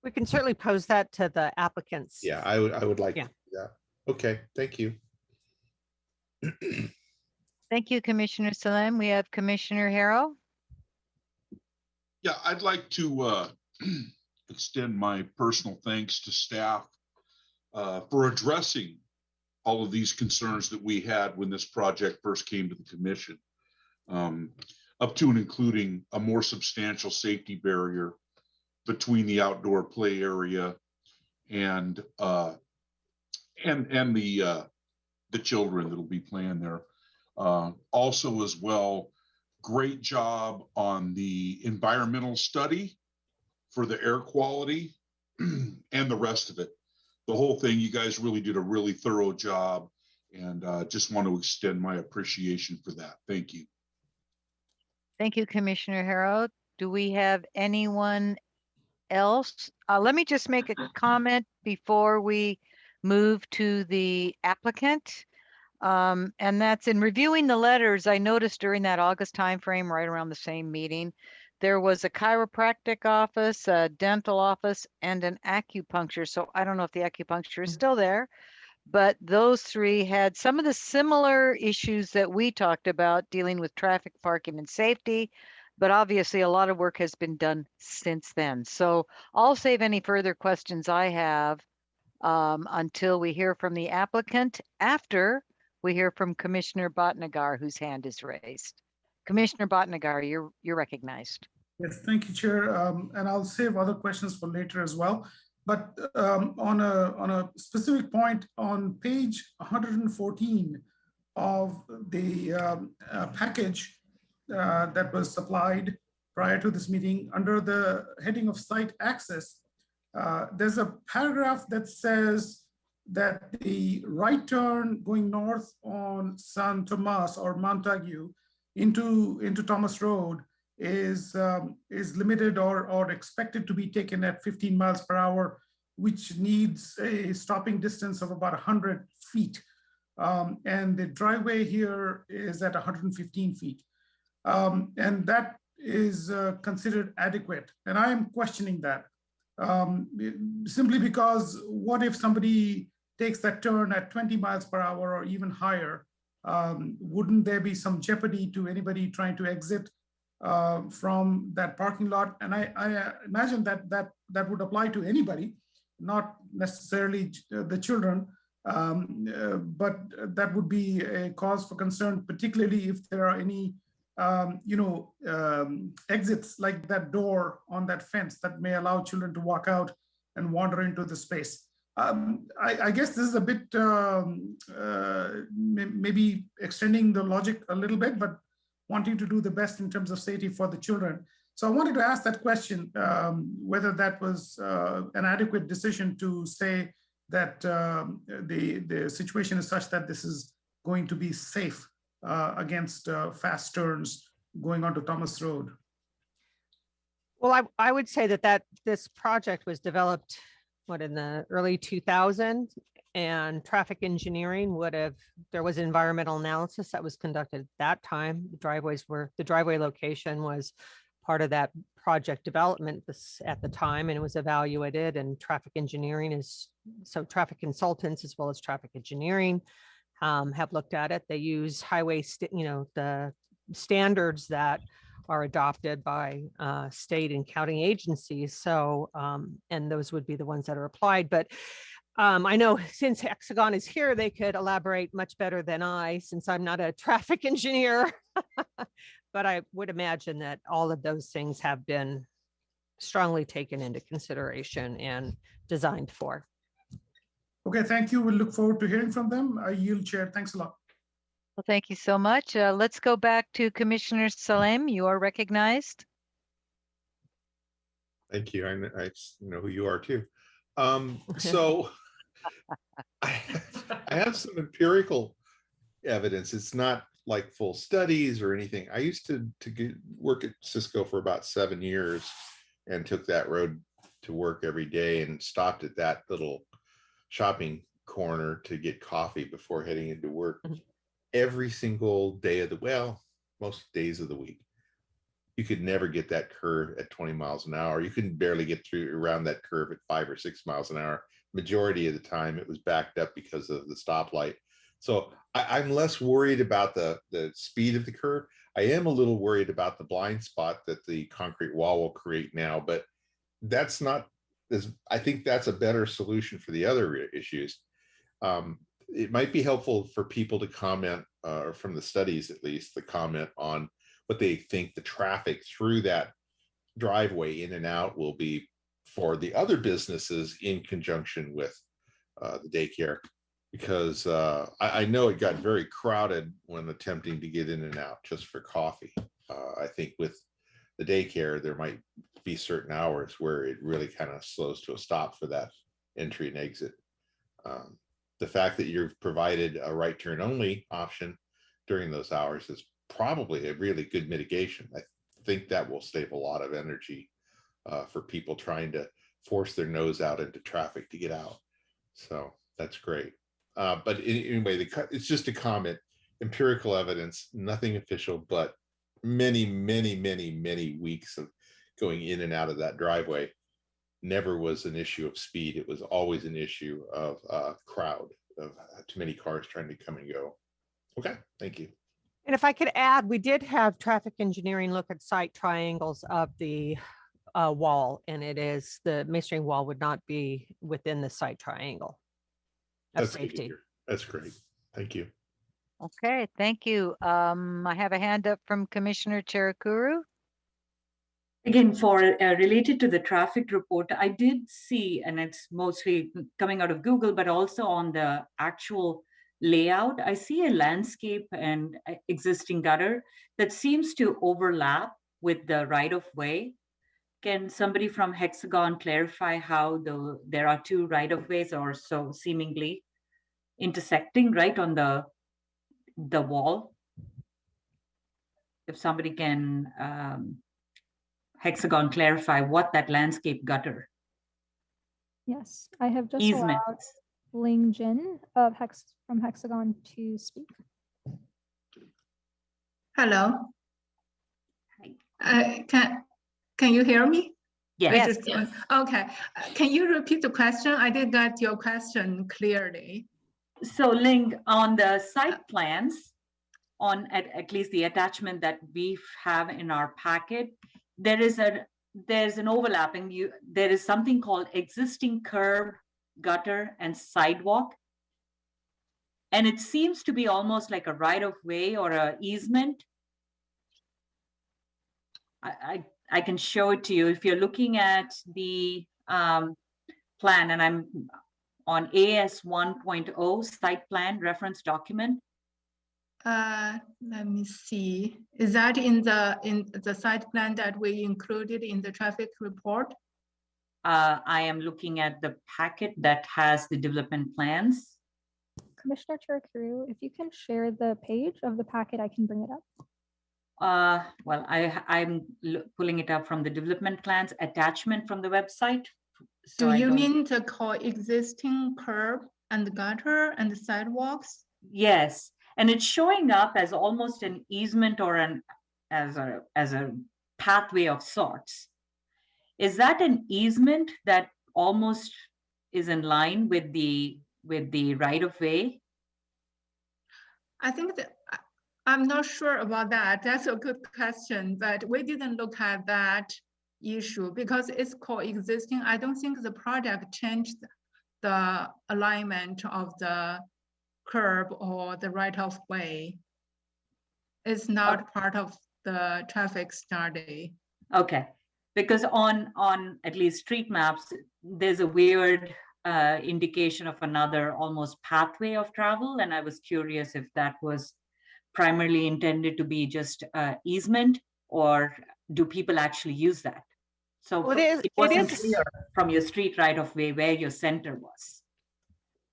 K: We can certainly pose that to the applicants.
F: Yeah, I would like to do that. Okay, thank you.
B: Thank you, Commissioner Salem. We have Commissioner Harrow.
D: Yeah, I'd like to extend my personal thanks to staff for addressing all of these concerns that we had when this project first came to the commission, up to and including a more substantial safety barrier between the outdoor play area and the children that'll be playing there. Also as well, great job on the environmental study for the air quality and the rest of it. The whole thing, you guys really did a really thorough job, and just want to extend my appreciation for that. Thank you.
B: Thank you, Commissioner Harrow. Do we have anyone else? Let me just make a comment before we move to the applicant. And that's in reviewing the letters, I noticed during that August timeframe, right around the same meeting, there was a chiropractic office, a dental office, and an acupuncture. So I don't know if the acupuncture is still there, but those three had some of the similar issues that we talked about dealing with traffic, parking, and safety. But obviously a lot of work has been done since then. So I'll save any further questions I have until we hear from the applicant, after we hear from Commissioner Bhatnagar, whose hand is raised. Commissioner Bhatnagar, you're recognized.
L: Yes, thank you, Chair. And I'll save other questions for later as well. But on a specific point on page 114, of the package that was supplied prior to this meeting under the heading of site access, there's a paragraph that says that the right turn going north on San Tomas or Montague into Thomas Road is limited or expected to be taken at 15 miles per hour, which needs a stopping distance of about 100 feet. And the driveway here is at 115 feet. And that is considered adequate. And I'm questioning that simply because what if somebody takes that turn at 20 miles per hour or even higher? Wouldn't there be some jeopardy to anybody trying to exit from that parking lot? And I imagine that would apply to anybody, not necessarily the children, but that would be a cause for concern, particularly if there are any exits like that door on that fence that may allow children to walk out and wander into the space. I guess this is a bit maybe extending the logic a little bit, but wanting to do the best in terms of safety for the children. So I wanted to ask that question, whether that was an adequate decision to say that the situation is such that this is going to be safe against fast turns going onto Thomas Road.
K: Well, I would say that this project was developed in the early 2000s, and traffic engineering there was environmental analysis that was conducted at that time. The driveway location was part of that project development at the time, and it was evaluated, and traffic engineering so traffic consultants as well as traffic engineering have looked at it. They use the standards that are adopted by state and county agencies. So, and those would be the ones that are applied. But I know since Hexagon is here, they could elaborate much better than I, since I'm not a traffic engineer. But I would imagine that all of those things have been strongly taken into consideration and designed for.
L: Okay, thank you. We'll look forward to hearing from them. I yield, Chair. Thanks a lot.
B: Well, thank you so much. Let's go back to Commissioner Salem. You are recognized.
F: Thank you. I know who you are too. So I have some empirical evidence. It's not like full studies or anything. I used to work at Cisco for about 7 years and took that road to work every day and stopped at that little shopping corner to get coffee before heading into work. Every single day of most days of the week. You could never get that curve at 20 miles an hour. You couldn't barely get around that curve at 5 or 6 miles an hour. Majority of the time it was backed up because of the stoplight. So I'm less worried about the speed of the curve. I am a little worried about the blind spot that the concrete wall will create now, but that's not, I think that's a better solution for the other issues. It might be helpful for people to comment, or from the studies at least, the comment on what they think the traffic through that driveway in and out will be for the other businesses in conjunction with the daycare. Because I know it got very crowded when attempting to get in and out just for coffee. I think with the daycare, there might be certain hours where it really kind of slows to a stop for that entry and exit. The fact that you've provided a right turn only option during those hours is probably a really good mitigation. I think that will save a lot of energy for people trying to force their nose out into traffic to get out. So that's great. But anyway, it's just a comment, empirical evidence, nothing official, but many, many, many, many weeks of going in and out of that driveway never was an issue of speed. It was always an issue of crowd, of too many cars trying to come and go. Okay, thank you.
K: And if I could add, we did have traffic engineering look at site triangles of the wall, and the masonry wall would not be within the site triangle of safety.
F: That's great. Thank you.
B: Okay, thank you. I have a hand up from Commissioner Cherakuru.
J: Again, for related to the traffic report, I did see, and it's mostly coming out of Google, but also on the actual layout, I see a landscape and existing gutter that seems to overlap with the right-of-way. Can somebody from Hexagon clarify how there are two right-of-ways or so seemingly intersecting right on the wall? If somebody can, Hexagon clarify what that landscape gutter
C: Yes, I have just
J: easement
C: allowed
J: is.
C: Ling Jin of from Hexagon to speak.
M: Hello. Can you hear me?
J: Yes.
M: Okay. Can you repeat the question? I didn't get your question clearly.
J: So Ling, on the site plans, on at least the attachment that we have in our packet, there's an overlapping. There is something called existing curb, gutter, and sidewalk. And it seems to be almost like a right-of-way or a easement. I can show it to you. If you're looking at the plan, and I'm on AS 1.0 site plan reference document.
M: Let me see. Is that in the site plan that we included in the traffic report?
J: I am looking at the packet that has the development plans.
C: Commissioner Chiricuru, if you can share the page of the packet, I can bring it up.
J: Well, I'm pulling it up from the development plans attachment from the website. So
M: Do you mean the coexisting curb and gutter and the sidewalks?
J: Yes, and it's showing up as almost an easement or as a pathway of sorts. Is that an easement that almost is in line with the right of way?
M: I think that I'm not sure about that. That's a good question, but we didn't look at that issue because it's coexisting. I don't think the project changed the alignment of the curb or the right of way. It's not part of the traffic study.
J: Okay, because on at least street maps, there's a weird indication of another almost pathway of travel. And I was curious if that was primarily intended to be just easement, or do people actually use that? So
K: Well,
J: it wasn't clear from your street right of way where your center was.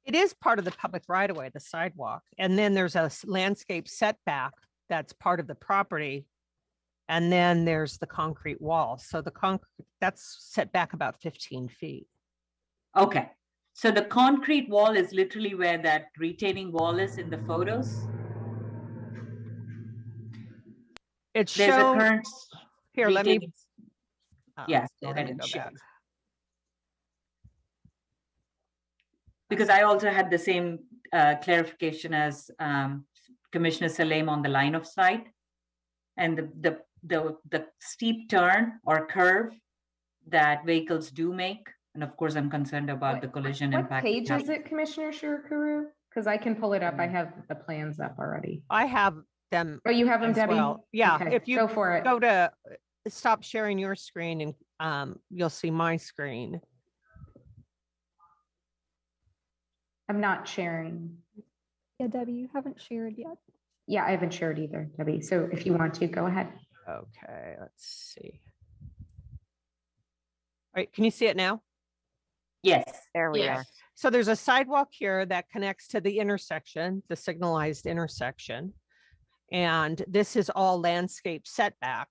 K: It is part of the public right of way, the sidewalk. And then there's a landscape setback that's part of the property. And then there's the concrete wall. So the concrete, that's set back about 15 feet.
J: Okay, so the concrete wall is literally where that retaining wall is in the photos.
K: It's
J: There's a
K: shown
J: current
K: here. Let me.
J: retaining- Yeah, go ahead and share. Because I also had the same clarification as Commissioner Salem on the line of sight, and the steep turn or curve that vehicles do make. And of course, I'm concerned about the collision impact.
N: What page is it, Commissioner Chiricuru? Because I can pull it up. I have the plans up already.
K: I have them.
N: Oh, you have them,
K: as
N: Debbie?
K: well. Yeah,
N: Okay,
K: if you
N: go for it.
K: go to stop sharing your screen and you'll see my screen.
N: I'm not sharing.
C: Yeah, Debbie, you haven't shared yet.
N: Yeah, I haven't shared either, Debbie. So if you want to, go ahead.
K: Okay, let's see. All right, can you see it now?
J: Yes.
K: There we are. So there's a sidewalk here that connects to the intersection, the signalized intersection. And this is all landscape setback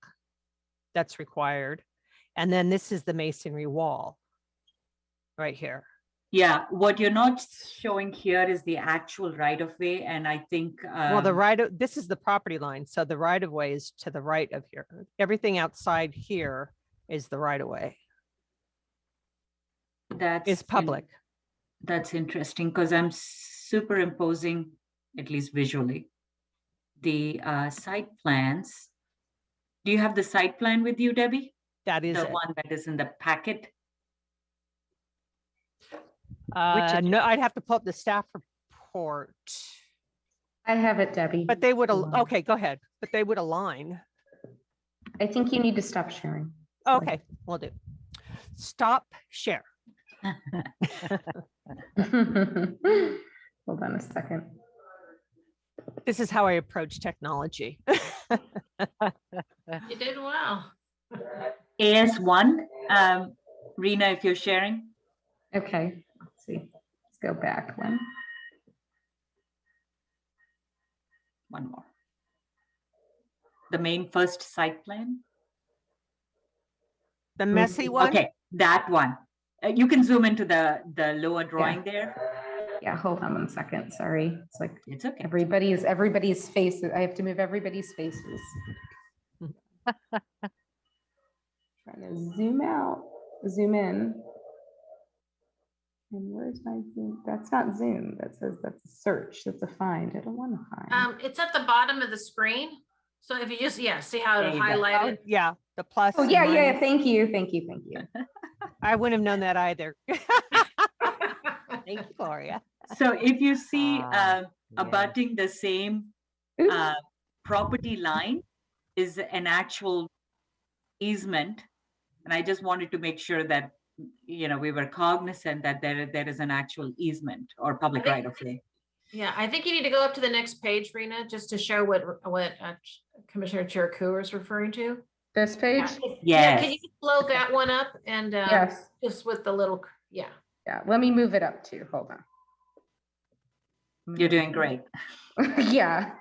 K: that's required. And then this is the masonry wall right here.
J: Yeah, what you're not showing here is the actual right of way. And I think
K: well, this is the property line. So the right of way is to the right of here. Everything outside here is the right of way.
J: That's
K: public.
J: That's interesting because I'm superimposing, at least visually, the site plans. Do you have the site plan with you, Debbie?
K: That is
J: the
K: it.
J: one that is in the packet.
K: No, I'd have to pull up the staff report.
N: I have it, Debbie.
K: But they would, okay, go ahead. But they would align.
N: I think you need to stop sharing.
K: Okay, we'll do. Stop share.
N: Hold on a second.
K: This is how I approach technology.
E: You did well.
J: AS1, Rena, if you're sharing.
N: Okay, let's see. Let's go back one.
J: One more. The main first site plan.
K: The messy one?
J: Okay, that one. You can zoom into the lower drawing there.
N: Yeah, hold on 1 second. Sorry. It's like
J: it's okay.
N: Everybody's faces. I have to move everybody's faces. Trying to zoom out, zoom in. And where's my zoom? That's not zoom. That says that's a search. That's a find. I don't want to find.
E: It's at the bottom of the screen. So if you just, see how it highlighted.
K: Oh, yeah, the plus.
N: Oh,
K: and
N: yeah.
K: minus.
N: Thank you.
K: I wouldn't have known that either. Thank you, Gloria.
J: So if you see abutting the same property line is an actual easement. And I just wanted to make sure that, we were cognizant that there is an actual easement or public right of way.
E: Yeah, I think you need to go up to the next page, Rena, just to show what Commissioner Chair Cooper is referring to.
N: This page?
E: Yeah, can you blow that one up and
N: yes,
E: just with the little,
N: Yeah, let me move it up too. Hold on.
J: You're doing great.
N: Yeah.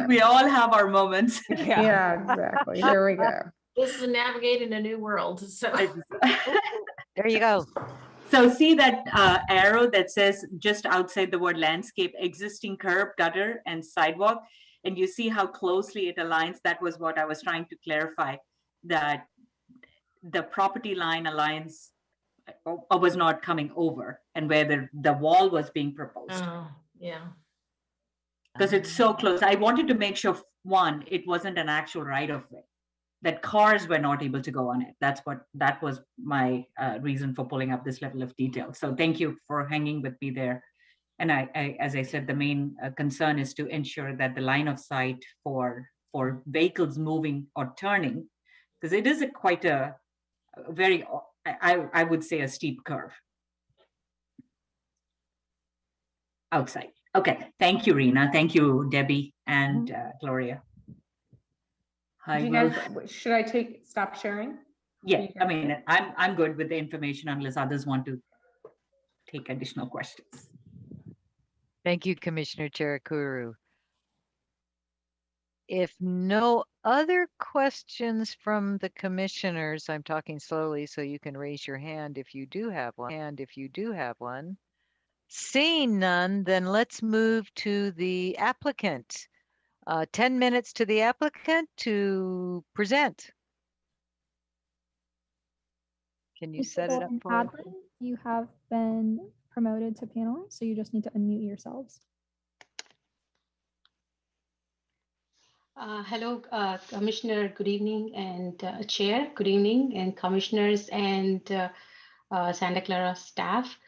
J: We all have our moments.
N: Yeah, exactly. There we go.
E: This is navigating a new world. So
B: there you go.
J: So see that arrow that says just outside the word landscape, existing curb, gutter, and sidewalk. And you see how closely it aligns. That was what I was trying to clarify, that the property line aligns or was not coming over, and where the wall was being proposed.
E: Oh, yeah.
J: Because it's so close. I wanted to make sure, one, it wasn't an actual right of way, that cars were not able to go on it. That was my reason for pulling up this level of detail. So thank you for hanging with me there. And I as I said, the main concern is to ensure that the line of sight for vehicles moving or turning, because it is quite a very, I would say, a steep curve outside. Okay, thank you, Rena. Thank you, Debbie and Gloria.
N: Should I stop sharing?
J: Yeah, I mean, I'm good with the information unless others want to take additional questions.
B: Thank you, Commissioner Cherakuru. If no other questions from the commissioners, I'm talking slowly so you can raise your hand if you do have one. Seeing none, then let's move to the applicant. 10 minutes to the applicant to present. Can you set it up for us?
C: You have been promoted to panelist, so you just need to unmute yourselves.
O: Hello, Commissioner, good evening, and Chair, good evening, and Commissioners and Santa Clara staff.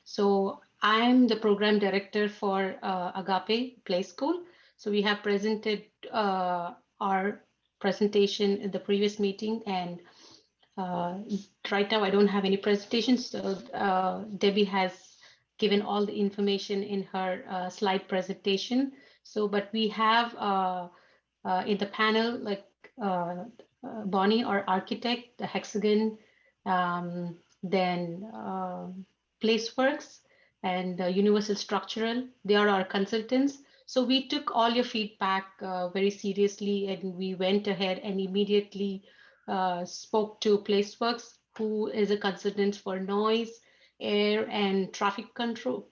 O: So I'm the Program Director for Agape Playschool. So we have presented our presentation in the previous meeting, and right now I don't have any presentations. So Debbie has given all the information in her slide presentation. So, but we have in the panel, like Bonnie, our architect, the Hexagon, then Placeworks and Universal Structural. They are our consultants. So we took all your feedback very seriously, and we went ahead and immediately spoke to Placeworks, who is a consultant for noise, air, and traffic control.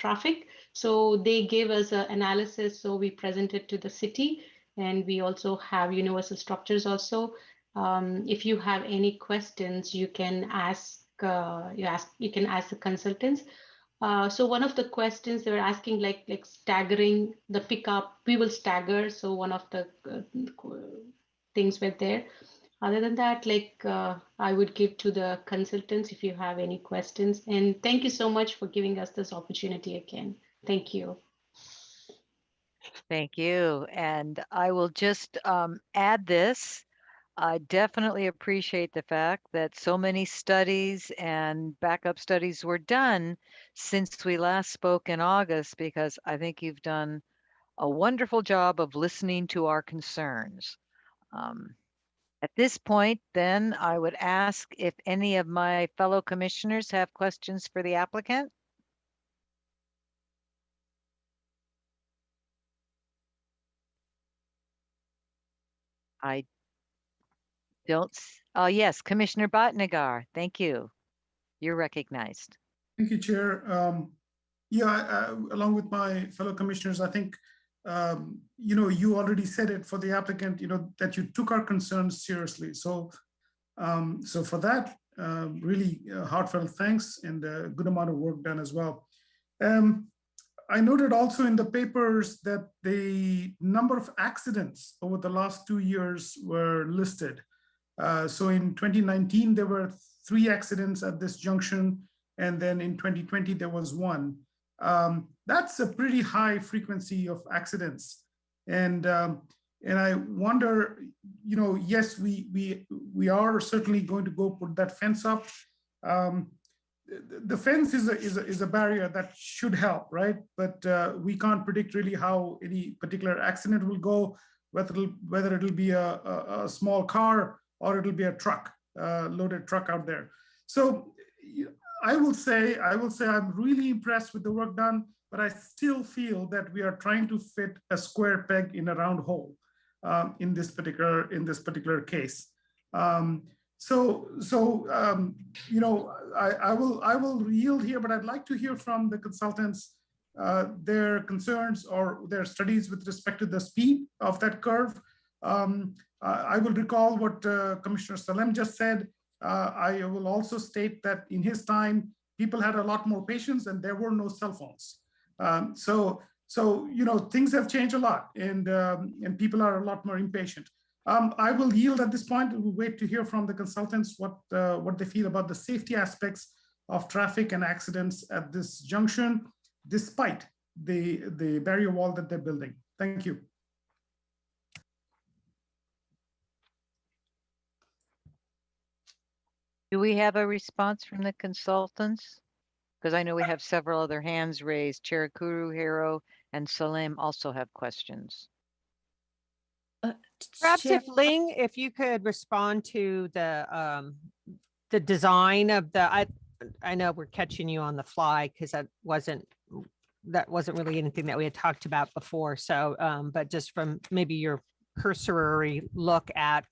O: So they gave us an analysis. So we presented to the city, and we also have Universal Structures also. If you have any questions, you can ask. You can ask the consultants. So one of the questions they were asking, like staggering the pickup, we will stagger. So one of the things were there. Other than that, I would give to the consultants if you have any questions. And thank you so much for giving us this opportunity again. Thank you.
B: Thank you. And I will just add this. I definitely appreciate the fact that so many studies and backup studies were done since we last spoke in August, because I think you've done a wonderful job of listening to our concerns. At this point, then, I would ask if any of my fellow commissioners have questions for the applicant. I don't, yes, Commissioner Bhatnagar, thank you. You're recognized.
L: Thank you, Chair. Yeah, along with my fellow commissioners, I think, you already said it for the applicant, that you took our concerns seriously. So, so for that, really heartfelt thanks, and a good amount of work done as well. I noted also in the papers that the number of accidents over the last 2 years were listed. So in 2019, there were 3 accidents at this junction, and then in 2020, there was 1. That's a pretty high frequency of accidents. And I wonder, yes, we are certainly going to go put that fence up. The fence is a barrier that should help, right? But we can't predict really how any particular accident will go, whether it'll be a small car or it'll be a truck, loaded truck out there. So I will say I'm really impressed with the work done, but I still feel that we are trying to fit a square peg in a round hole in this particular case. I will yield here, but I'd like to hear from the consultants their concerns or their studies with respect to the speed of that curve. I will recall what Commissioner Salem just said. I will also state that in his time, people had a lot more patience and there were no cell phones. So things have changed a lot, and people are a lot more impatient. I will yield at this point. We'll wait to hear from the consultants what they feel about the safety aspects of traffic and accidents at this junction, despite the barrier wall that they're building. Thank you.
B: Do we have a response from the consultants? Because I know we have several other hands raised. Chair Kuru, Hero, and Salem also have questions.
K: Perhaps if Ling, if you could respond to the design of the, I know we're catching you on the fly because that wasn't really anything that we had talked about before. So, but just from maybe your cursory look at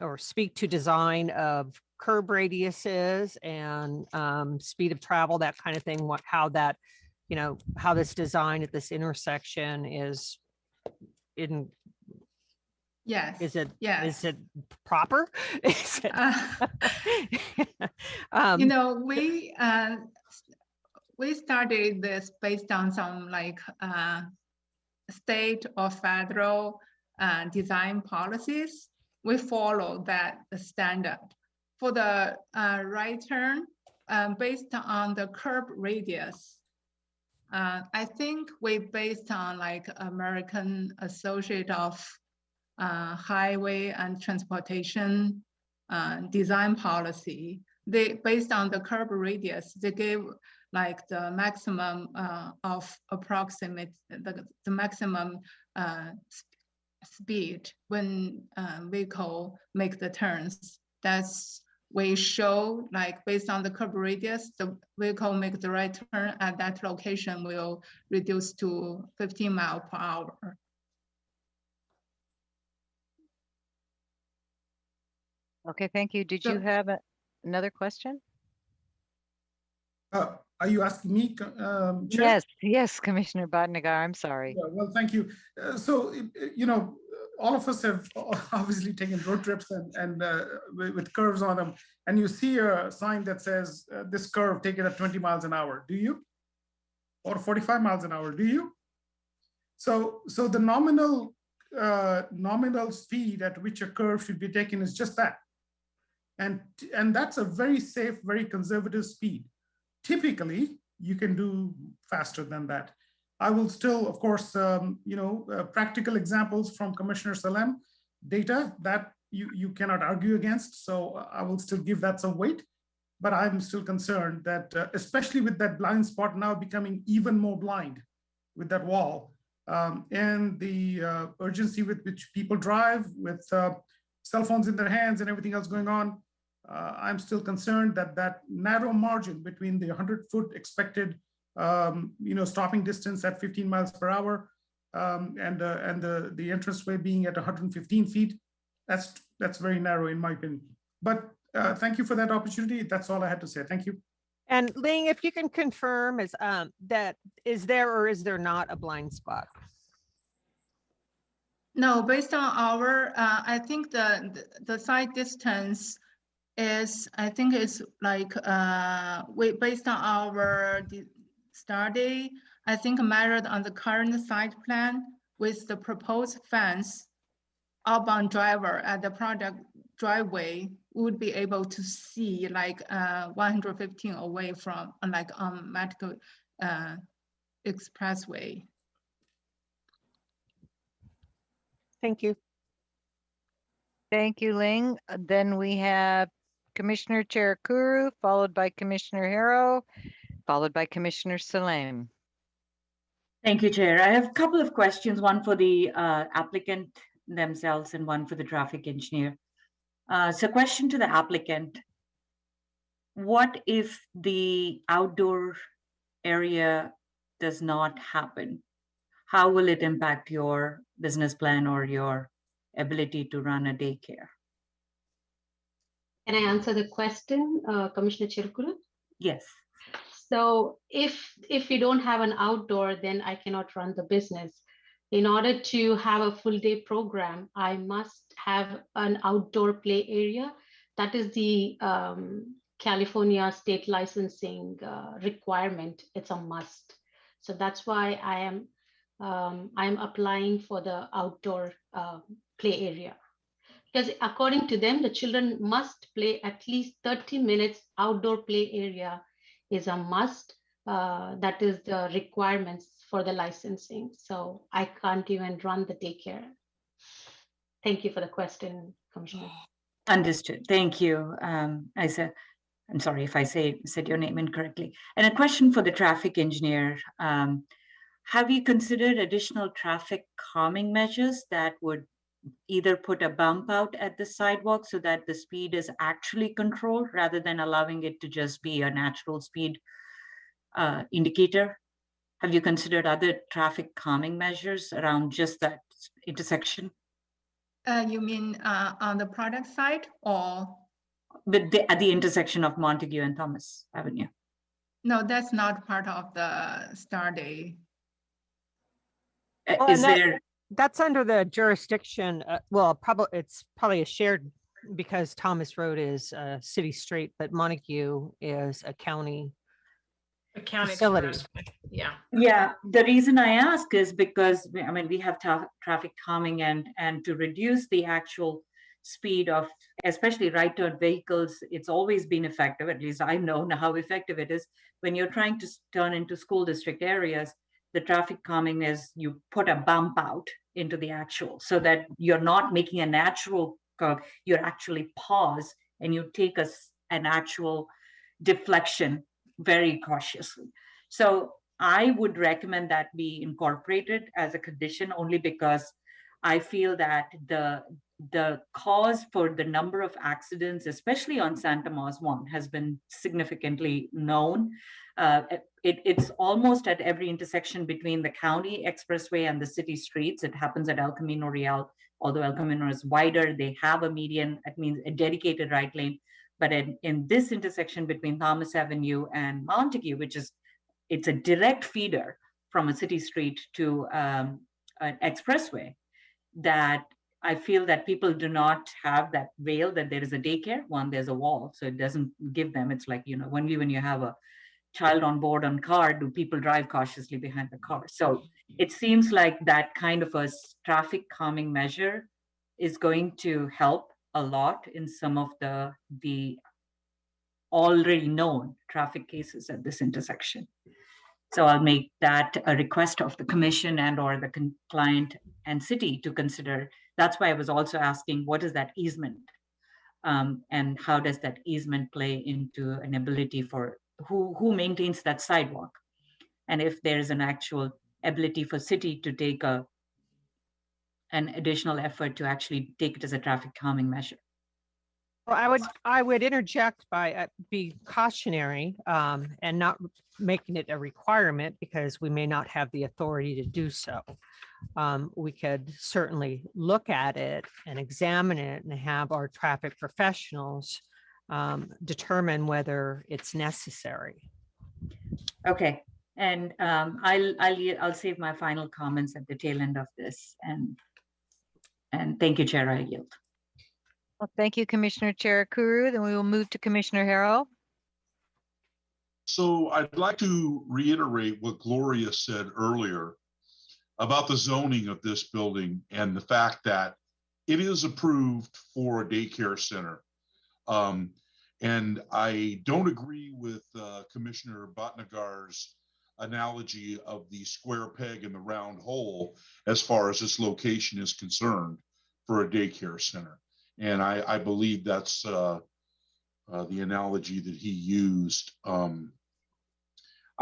K: or speak to design of curb radiuses and speed of travel, that kind of thing, how that, how this design at this intersection is in.
M: Yes.
K: Is it,
M: yes.
K: Is it proper? Is it,
M: we started this based on some state or federal design policies. We follow that standard. For the right turn, based on the curb radius, I think we based on American Associate of Highway and Transportation design policy. They based on the curb radius, they gave the maximum of approximate the maximum speed when vehicle make the turns. That's we show based on the curb radius, the vehicle make the right turn at that location will reduce to 15 miles per hour.
B: Okay, thank you. Did you have another question?
L: Are you asking me, Chair?
B: Yes, Commissioner Bhatnagar, I'm sorry.
L: Yeah, well, thank you. So, all of us have obviously taken road trips and with curves on them, and you see a sign that says this curve, take it at 20 miles an hour, do you? Or 45 miles an hour, do you? So the nominal speed at which a curve should be taken is just that. And that's a very safe, very conservative speed. Typically, you can do faster than that. I will still, of course, practical examples from Commissioner Salem. data that you cannot argue against. So I will still give that some weight, but I'm still concerned that especially with that blind spot now becoming even more blind with that wall, and the urgency with which people drive with cell phones in their hands and everything else going on, I'm still concerned that that narrow margin between the 100-foot expected stopping distance at 15 miles per hour and the entranceway being at 115 feet, that's very narrow in my opinion. But thank you for that opportunity. That's all I had to say. Thank you.
K: And Ling, if you can confirm, that is there or is there not a blind spot?
M: No, based on our, I think the side distance is, I think it's like, based on our study, I think measured on the current site plan with the proposed fence, outbound driver at the project driveway would be able to see like 115 away from like on Medical Expressway.
K: Thank you.
B: Thank you, Ling. Then we have Commissioner Cherukuru, followed by Commissioner Harrow, followed by Commissioner Salem.
J: Thank you, Chair. I have a couple of questions, one for the applicant themselves and one for the traffic engineer. So question to the applicant, what if the outdoor area does not happen? How will it impact your business plan or your ability to run a daycare?
O: Can I answer the question, Commissioner Cherukuru?
J: Yes.
O: So if we don't have an outdoor, then I cannot run the business. In order to have a full day program, I must have an outdoor play area. That is the California state licensing requirement. It's a must. So that's why I'm applying for the outdoor play area. Because according to them, the children must play at least 30 minutes outdoor play area is a must. That is the requirements for the licensing. So I can't even run the daycare. Thank you for the question, Commissioner.
J: Understood. Thank you. I'm sorry if I said your name incorrectly. And a question for the traffic engineer. Have you considered additional traffic calming measures that would either put a bump out at the sidewalk so that the speed is actually controlled rather than allowing it to just be a natural speed indicator? Have you considered other traffic calming measures around just that intersection?
M: You mean on the product side or?
J: But at the intersection of Montague and Thomas Avenue?
M: No, that's not part of the study.
K: That's under the jurisdiction. Well, it's probably a shared because Thomas Road is a city street, but Montague is a county facility.
E: Yeah.
J: Yeah. The reason I ask is because we have traffic calming and to reduce the actual speed of especially right turn vehicles, it's always been effective. At least I know now how effective it is when you're trying to turn into school district areas. The traffic calming is you put a bump out into the actual so that you're not making a natural curve. You actually pause and you take an actual deflection very cautiously. So I would recommend that be incorporated as a condition only because I feel that the cause for the number of accidents, especially on Santa Ma's one, has been significantly known. It's almost at every intersection between the county expressway and the city streets. It happens at El Camino Real, although El Camino is wider, they have a median, that means a dedicated right lane. But in this intersection between Thomas Avenue and Montague, it's a direct feeder from a city street to an expressway, that I feel that people do not have that veil that there is a daycare. One, there's a wall, so it doesn't give them. It's like, only when you have a child on board on car do people drive cautiously behind the car. So it seems like that kind of a traffic calming measure is going to help a lot in some of the already known traffic cases at this intersection. So I'll make that a request of the commission and or the client and city to consider that's why I was also asking, what is that easement? And how does that easement play into an ability for who maintains that sidewalk? And if there is an actual ability for city to take an additional effort to actually take it as a traffic calming measure.
K: Well, I would interject by be cautionary and not making it a requirement, because we may not have the authority to do so. We could certainly look at it and examine it and have our traffic professionals determine whether it's necessary.
J: Okay, and I'll save my final comments at the tail end of this. And thank you, Chair. I yield.
B: Well, thank you, Commissioner Cherukuru. Then we will move to Commissioner Harrell.
D: So I'd like to reiterate what Gloria said earlier about the zoning of this building and the fact that it is approved for a daycare center. And I don't agree with Commissioner Bhatnagar's analogy of the square peg in the round hole as far as this location is concerned for a daycare center. And I believe that's the analogy that he used.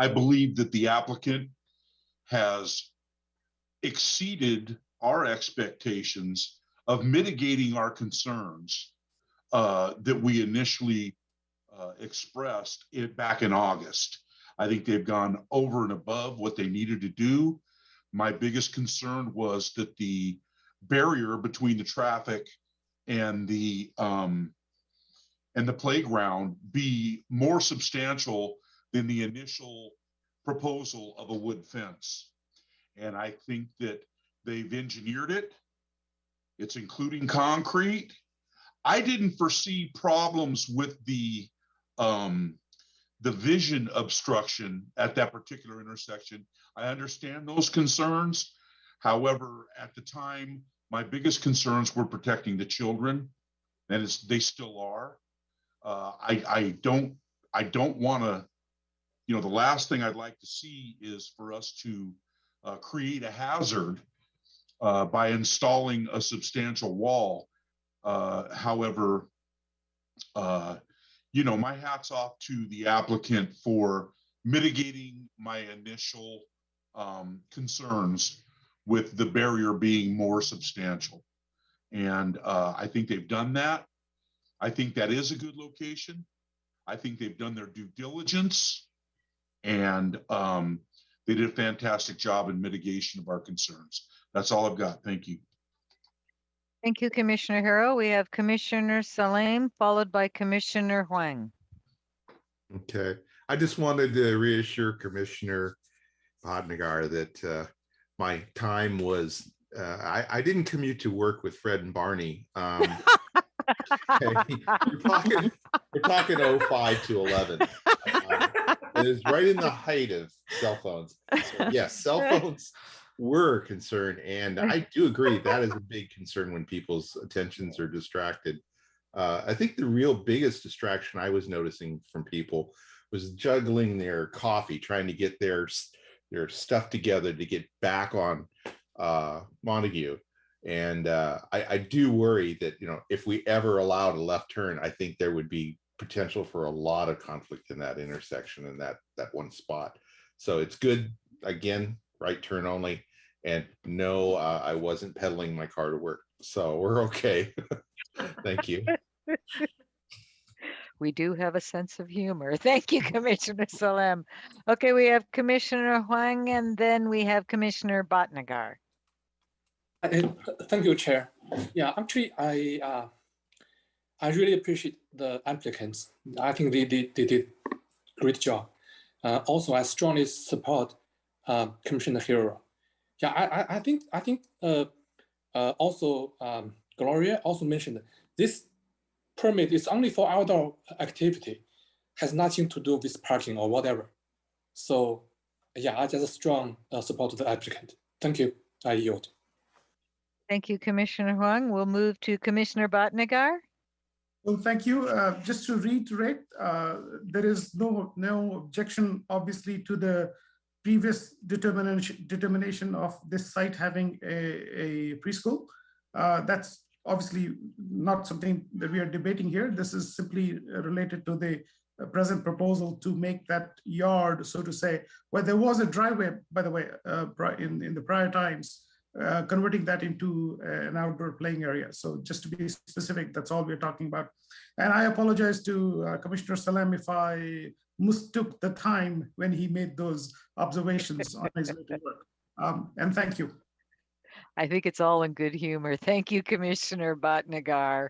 D: I believe that the applicant has exceeded our expectations of mitigating our concerns that we initially expressed back in August. I think they've gone over and above what they needed to do. My biggest concern was that the barrier between the traffic and the playground be more substantial than the initial proposal of a wood fence. And I think that they've engineered it. It's including concrete. I didn't foresee problems with the vision obstruction at that particular intersection. I understand those concerns. However, at the time, my biggest concerns were protecting the children, and they still are. I don't want to, the last thing I'd like to see is for us to create a hazard by installing a substantial wall. However, my hat's off to the applicant for mitigating my initial concerns with the barrier being more substantial. And I think they've done that. I think that is a good location. I think they've done their due diligence, and they did a fantastic job in mitigation of our concerns. That's all I've got. Thank you.
B: Thank you, Commissioner Harrell. We have Commissioner Salem, followed by Commissioner Huang.
F: Okay. I just wanted to reassure Commissioner Bhatnagar that my time was, I didn't commute to work with Fred and Barney. Okay. We're talking 05 to 11. It is right in the height of cell phones. So yes, cell phones were a concern, and I do agree that is a big concern when people's attentions are distracted. I think the real biggest distraction I was noticing from people was juggling their coffee, trying to get their stuff together to get back on Montague. And I do worry that, if we ever allowed a left turn, I think there would be potential for a lot of conflict in that intersection and that one spot. So it's good, again, right turn only. And no, I wasn't pedaling my car to work. So we're okay. Thank you.
B: We do have a sense of humor. Thank you, Commissioner Salem. Okay, we have Commissioner Huang, and then we have Commissioner Bhatnagar.
P: Thank you, Chair. Yeah, actually, I really appreciate the applicants. I think they did a great job. Also, I strongly support Commissioner Hero. Yeah, I think also Gloria also mentioned this permit is only for outdoor activity, has nothing to do with parking or whatever. So yeah, I just strong support the applicant. Thank you. I yield.
B: Thank you, Commissioner Huang. We'll move to Commissioner Bhatnagar.
L: Well, thank you. Just to reiterate, there is no objection, obviously, to the previous determination of this site having a preschool. That's obviously not something that we are debating here. This is simply related to the present proposal to make that yard, so to say, where there was a driveway, by the way, in the prior times, converting that into an outdoor playing area. So just to be specific, that's all we're talking about. And I apologize to Commissioner Salem if I mistook the time when he made those observations on his way to work. And thank you.
B: I think it's all in good humor. Thank you, Commissioner Bhatnagar.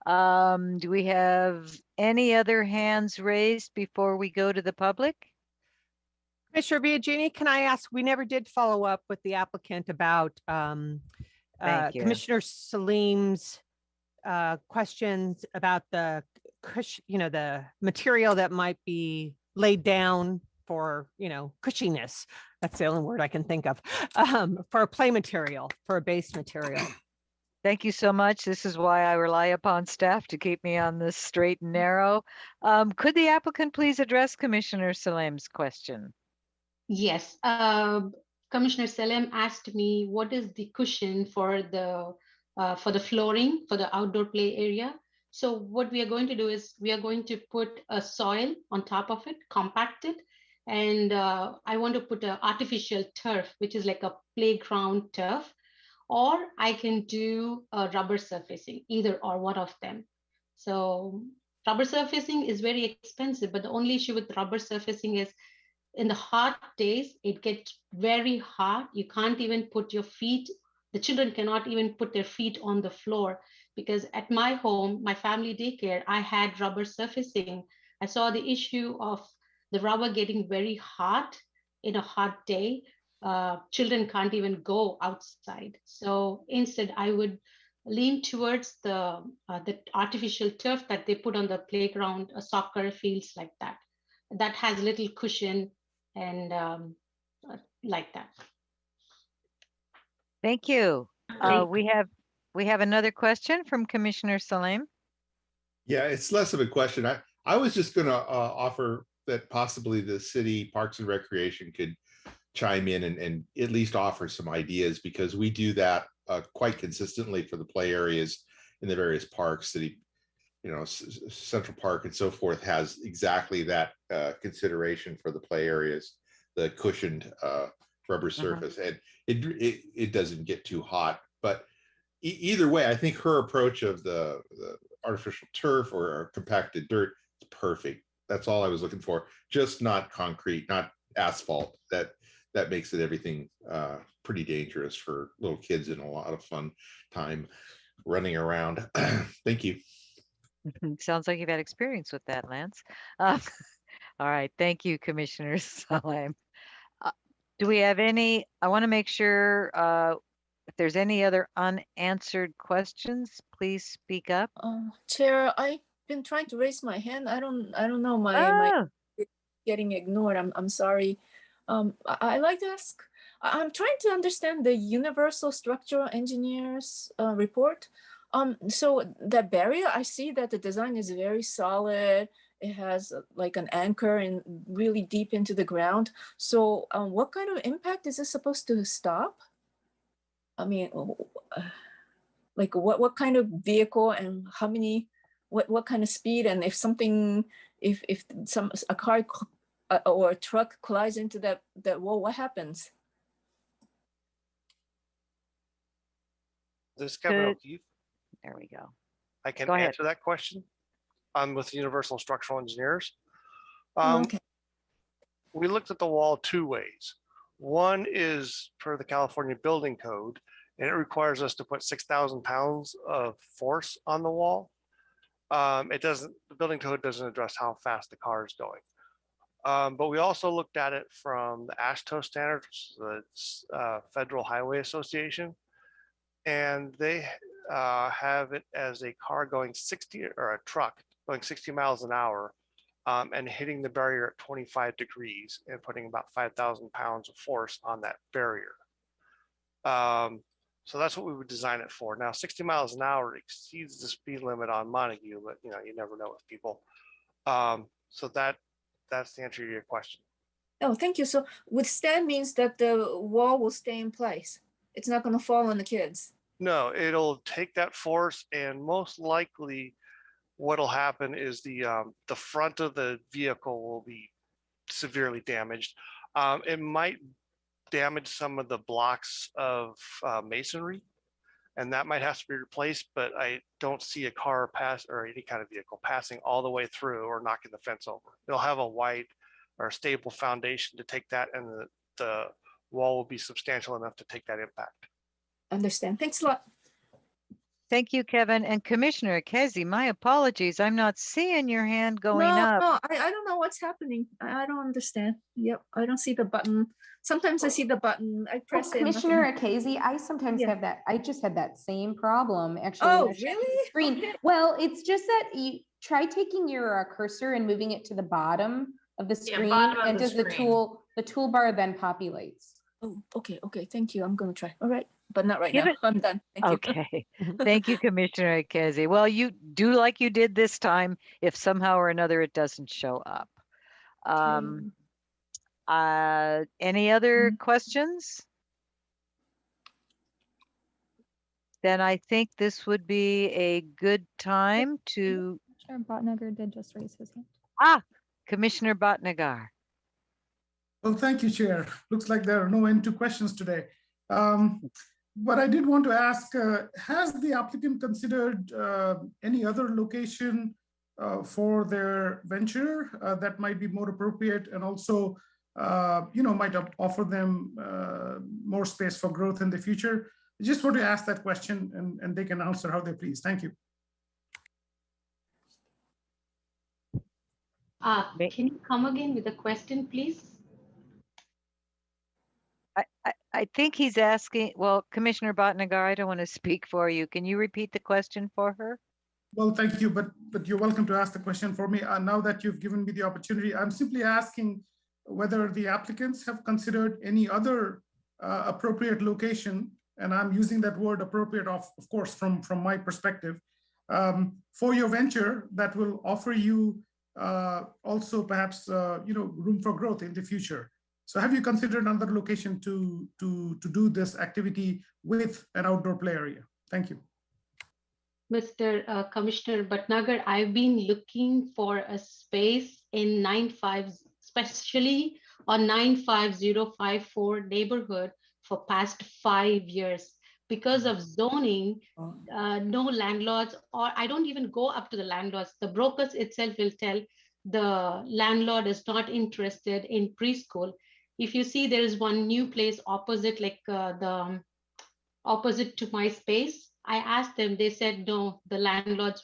B: Do we have any other hands raised before we go to the public?
K: Commissioner Biagini, can I ask, we never did follow up with the applicant about
B: Thank you.
K: Commissioner Salim's questions about the the material that might be laid down for, cushiness. That's the only word I can think of, for a play material, for a base material.
B: Thank you so much. This is why I rely upon staff to keep me on this straight and narrow. Could the applicant please address Commissioner Salem's question?
O: Yes, Commissioner Salem asked me what is the cushion for the flooring for the outdoor play area. So what we are going to do is we are going to put a soil on top of it, compact it, and I want to put an artificial turf, which is like a playground turf, or I can do a rubber surfacing, either or one of them. So rubber surfacing is very expensive, but the only issue with rubber surfacing is in the hot days, it gets very hot. You can't even put your feet, the children cannot even put their feet on the floor, because at my home, my family daycare, I had rubber surfacing. I saw the issue of the rubber getting very hot in a hot day. Children can't even go outside. So instead, I would lean towards the artificial turf that they put on the playground, soccer fields like that. That has little cushion and like that.
B: Thank you. We have another question from Commissioner Salem.
F: Yeah, it's less of a question. I was just going to offer that possibly the city Parks and Recreation could chime in and at least offer some ideas, because we do that quite consistently for the play areas in the various parks. City, Central Park and so forth has exactly that consideration for the play areas, the cushioned rubber surface, and it doesn't get too hot. But either way, I think her approach of the artificial turf or compacted dirt is perfect. That's all I was looking for. Just not concrete, not asphalt. That makes it everything pretty dangerous for little kids and a lot of fun time running around. Thank you.
B: Sounds like you've had experience with that, Lance. All right. Thank you, Commissioner Salem. Do we have any? I want to make sure if there's any other unanswered questions, please speak up.
G: Chair, I've been trying to raise my hand. I don't know, my getting ignored. I'm sorry. I like to ask. I'm trying to understand the Universal Structural Engineers report. So that barrier, I see that the design is very solid. It has like an anchor and really deep into the ground. So what kind of impact is this supposed to stop? I mean, like what kind of vehicle and how many, what kind of speed, and if a car or a truck collides into that wall, what happens?
Q: This is Kevin O'Keefe.
B: There we go.
Q: I can
B: Go ahead.
Q: answer that question. I'm with Universal Structural Engineers.
G: Okay.
Q: We looked at the wall two ways. One is per the California Building Code, and it requires us to put 6,000 pounds of force on the wall. The building code doesn't address how fast the car is going. But we also looked at it from the AASHTO standards, the Federal Highway Association, and they have it as a car going 60, or a truck going 60 miles an hour and hitting the barrier at 25 degrees and putting about 5,000 pounds of force on that barrier. So that's what we would design it for. Now, 60 miles an hour exceeds the speed limit on Montague, but you never know with people. So that's the answer to your question.
G: Oh, thank you. So withstand means that the wall will stay in place. It's not going to fall on the kids.
Q: No, it'll take that force, and most likely what'll happen is the front of the vehicle will be severely damaged. It might damage some of the blocks of masonry, and that might have to be replaced, but I don't see a car pass or any kind of vehicle passing all the way through or knocking the fence over. They'll have a wide or stable foundation to take that, and the wall will be substantial enough to take that impact.
G: Understand. Thanks a lot.
B: Thank you, Kevin. And Commissioner Kezi, my apologies. I'm not seeing your hand going up.
G: No, I don't know what's happening. I don't understand. Yep, I don't see the button. Sometimes I see the button. I press it.
N: Commissioner Akazi, I sometimes have that. I just had that same problem actually. when I
G: Oh,
N: was sharing
G: really?
N: the Screen.
G: Okay.
N: Well, it's just that you try taking your cursor and moving it to the bottom of the screen,
E: bottom of
N: and
E: the
N: does the
E: screen.
N: toolbar then populates?
G: Oh, okay. Thank you. I'm gonna try. All right, but not right
B: Give
G: now.
B: it-
G: I'm done. Thank you.
B: Okay. Thank you, Commissioner Kezi. Well, you do like you did this time if somehow or another it doesn't show up. Any other questions? Then I think this would be a good time to,
C: Commissioner Botnagar did just raise his hand.
B: Commissioner Bhatnagar.
L: Well, thank you, Chair. Looks like there are no end to questions today. But I did want to ask, has the applicant considered any other location for their venture that might be more appropriate, and also might offer them more space for growth in the future? I just want to ask that question, and they can answer how they please. Thank you.
O: Can you come again with a question, please?
B: I think he's asking, well, Commissioner Bhatnagar, I don't want to speak for you. Can you repeat the question for her?
L: Well, thank you, but you're welcome to ask the question for me. Now that you've given me the opportunity, I'm simply asking whether the applicants have considered any other appropriate location, and I'm using that word appropriate, of course, from my perspective, for your venture that will offer you also perhaps room for growth in the future. So have you considered another location to do this activity with an outdoor play area? Thank you.
O: Mr. Commissioner Bhatnagar, I've been looking for a space in 95, especially on 95054 neighborhood for past 5 years. Because of zoning, no landlords, or I don't even go up to the landlords. The brokers itself will tell the landlord is not interested in preschool. If you see, there is one new place opposite, like the opposite to my space. I asked them, they said, no, the landlords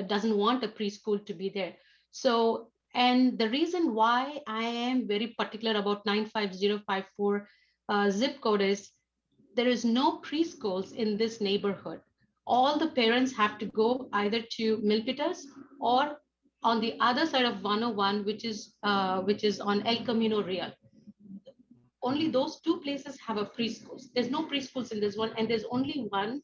O: doesn't want a preschool to be there. So, and the reason why I am very particular about 95054 zip code is there is no preschools in this neighborhood. All the parents have to go either to Milpitas or on the other side of 101, which is on El Camino Real. Only those two places have a preschools. There's no preschools in this one, and there's only one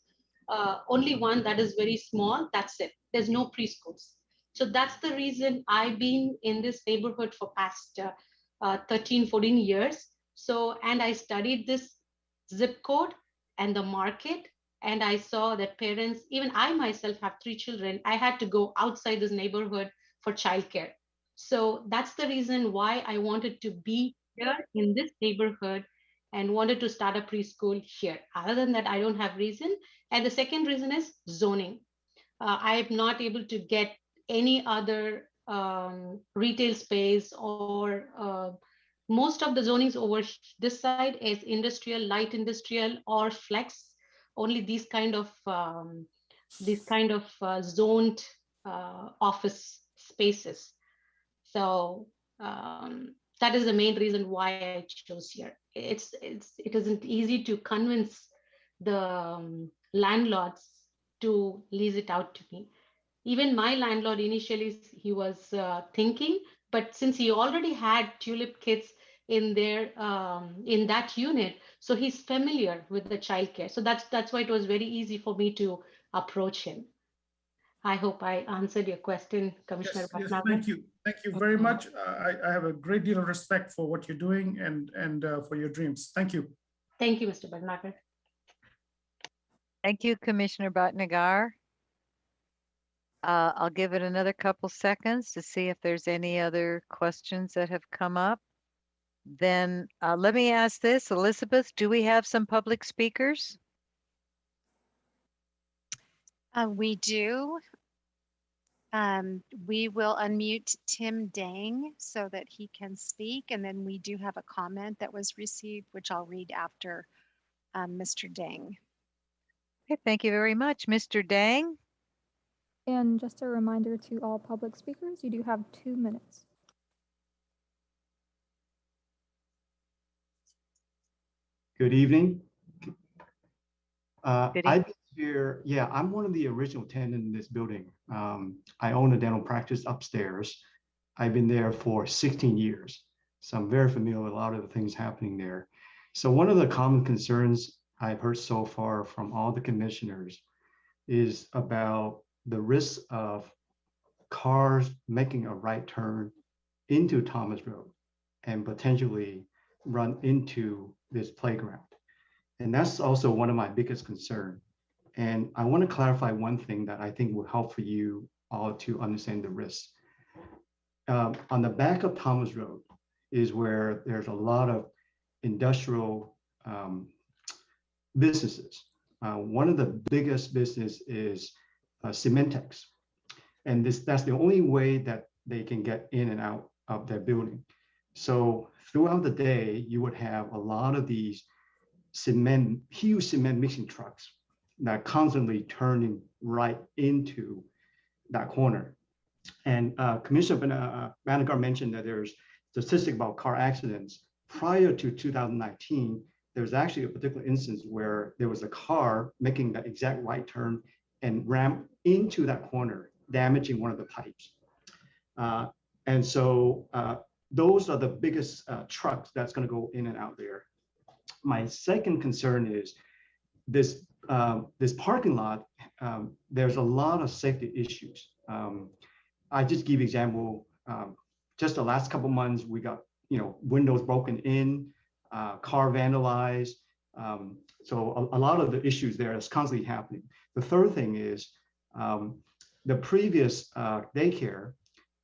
O: that is very small. That's it. There's no preschools. So that's the reason I've been in this neighborhood for past 13, 14 years. So, and I studied this zip code and the market, and I saw that parents, even I myself have 3 children, I had to go outside this neighborhood for childcare. So that's the reason why I wanted to be here in this neighborhood and wanted to start a preschool here. Other than that, I don't have reason. And the second reason is zoning. I'm not able to get any other retail space, or most of the zonings over this side is industrial, light industrial, or flex. Only these kind of zoned office spaces. So that is the main reason why I chose here. It isn't easy to convince the landlords to lease it out to me. Even my landlord initially, he was thinking, but since he already had tulip kids in there in that unit, so he's familiar with the childcare. So that's why it was very easy for me to approach him. I hope I answered your question, Commissioner Bhatnagar.
L: Thank you. Thank you very much. I have a great deal of respect for what you're doing and for your dreams. Thank you.
O: Thank you, Mr. Bhatnagar.
B: Thank you, Commissioner Bhatnagar. I'll give it another couple seconds to see if there's any other questions that have come up. Then let me ask this, Elizabeth, do we have some public speakers?
A: We do. We will unmute Tim Dang so that he can speak. And then we do have a comment that was received, which I'll read after Mr. Dang.
B: Okay, thank you very much, Mr. Dang.
C: And just a reminder to all public speakers, you do have 2 minutes.
R: Good evening.
B: Good
R: I've been here, yeah, I'm one of the original tenants in this building. I own a dental practice upstairs. I've been there for 16 years. So I'm very familiar with a lot of the things happening there. So one of the common concerns I've heard so far from all the commissioners is about the risk of cars making a right turn into Thomas Road and potentially run into this playground. And that's also one of my biggest concerns. And I want to clarify one thing that I think will help for you all to understand the risk. On the back of Thomas Road is where there's a lot of industrial businesses. One of the biggest business is Cementex. And that's the only way that they can get in and out of their building. So throughout the day, you would have a lot of these huge cement mixing trucks that constantly turning right into that corner. And Commissioner Bhatnagar mentioned that there's statistics about car accidents. Prior to 2019, there was actually a particular instance where there was a car making that exact right turn and rammed into that corner, damaging one of the pipes. And so those are the biggest trucks that's going to go in and out there. My second concern is this parking lot. There's a lot of safety issues. I just give example. Just the last couple months, we got windows broken in, car vandalized. So a lot of the issues there is constantly happening. The third thing is the previous daycare.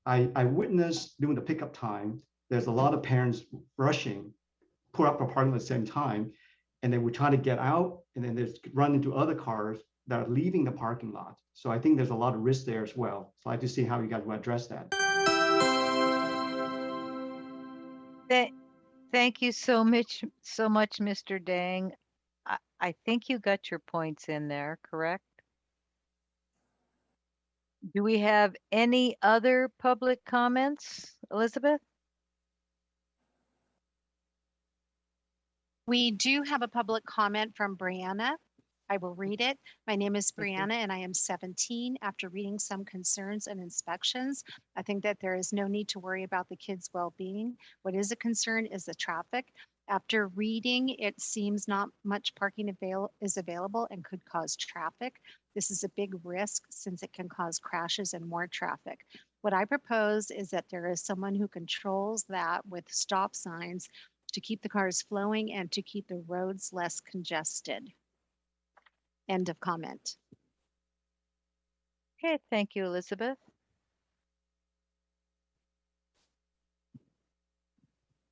R: I witnessed during the pickup time. There's a lot of parents rushing, pull up a parking lot at the same time, and then we try to get out, and then there's run into other cars that are leaving the parking lot. So I think there's a lot of risk there as well. So I'd like to see how you guys will address that.
B: Thank you so much, Mr. Dang. I think you got your points in there, correct? Do we have any other public comments, Elizabeth?
A: We do have a public comment from Brianna. I will read it. My name is Brianna and I am 17. After reading some concerns and inspections, I think that there is no need to worry about the kids' well-being. What is a concern is the traffic. After reading, it seems not much parking is available and could cause traffic. This is a big risk since it can cause crashes and more traffic. What I propose is that there is someone who controls that with stop signs to keep the cars flowing and to keep the roads less congested. End of comment.
B: Okay, thank you, Elizabeth.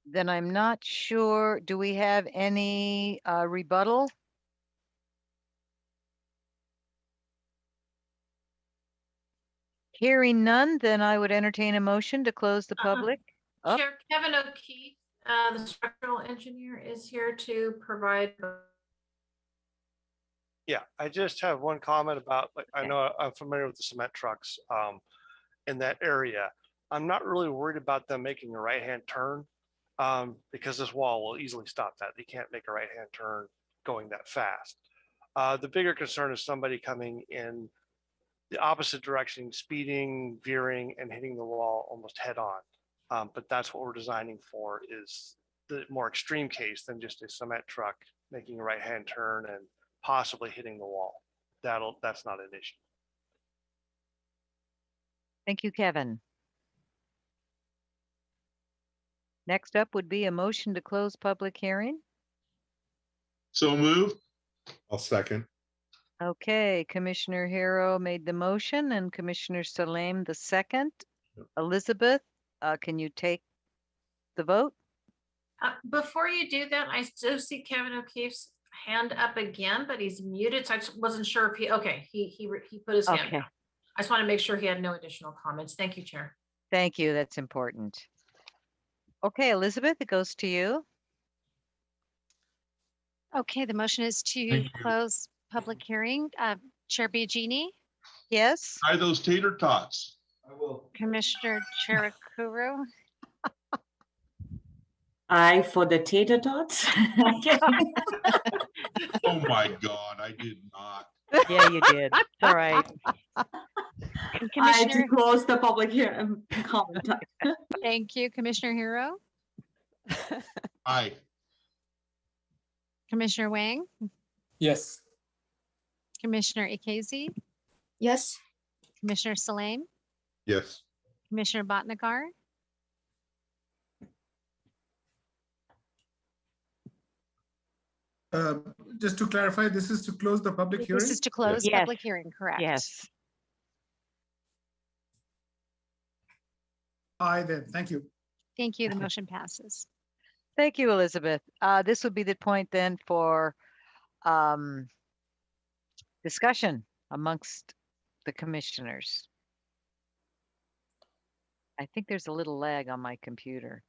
B: Then I'm not sure, do we have any rebuttal? Hearing none, then I would entertain a motion to close the public.
E: Chair Kevin O'Keefe, the structural engineer, is here to provide.
Q: Yeah, I just have one comment about, like, I know I'm familiar with the cement trucks in that area. I'm not really worried about them making a right-hand turn because this wall will easily stop that. They can't make a right-hand turn going that fast. The bigger concern is somebody coming in the opposite direction, speeding, veering, and hitting the wall almost head on. But that's what we're designing for, is the more extreme case than just a cement truck making a right-hand turn and possibly hitting the wall. That's not an issue.
B: Thank you, Kevin. Next up would be a motion to close public hearing.
D: So move.
F: I'll second.
B: Okay, Commissioner Hero made the motion and Commissioner Salem the second. Elizabeth, can you take the vote?
E: Before you do that, I still see Kevin O'Keefe's hand up again, but he's muted. So I just wasn't sure if he put his hand
B: Okay.
E: down. I just want to make sure he had no additional comments. Thank you, Chair.
B: Thank you. That's important. Okay, Elizabeth, it goes to you.
A: Okay, the motion is to close public hearing. Chair Biagini,
B: Yes.
D: Try those tater tots.
A: Commissioner Cherakuru,
J: Aye for the tater tots.
D: Oh my God, I did not.
B: Yeah, you did. All right.
A: and
J: Aye to
A: Commissioner,
J: close the public hearing comment time.
A: thank you, Commissioner Hero,
D: Aye.
A: Commissioner Wang,
P: Yes.
A: Commissioner Ikazi,
G: Yes.
A: Commissioner Salem,
F: Yes.
A: Commissioner Bhatnagar,
L: Just to clarify, this is to close the public hearing?
A: this is to close
B: Yes.
A: public hearing, correct?
B: Yes.
L: Aye then, thank you.
A: Thank you, the motion passes.
B: Thank you, Elizabeth. This would be the point then for discussion amongst the commissioners. I think there's a little lag on my computer.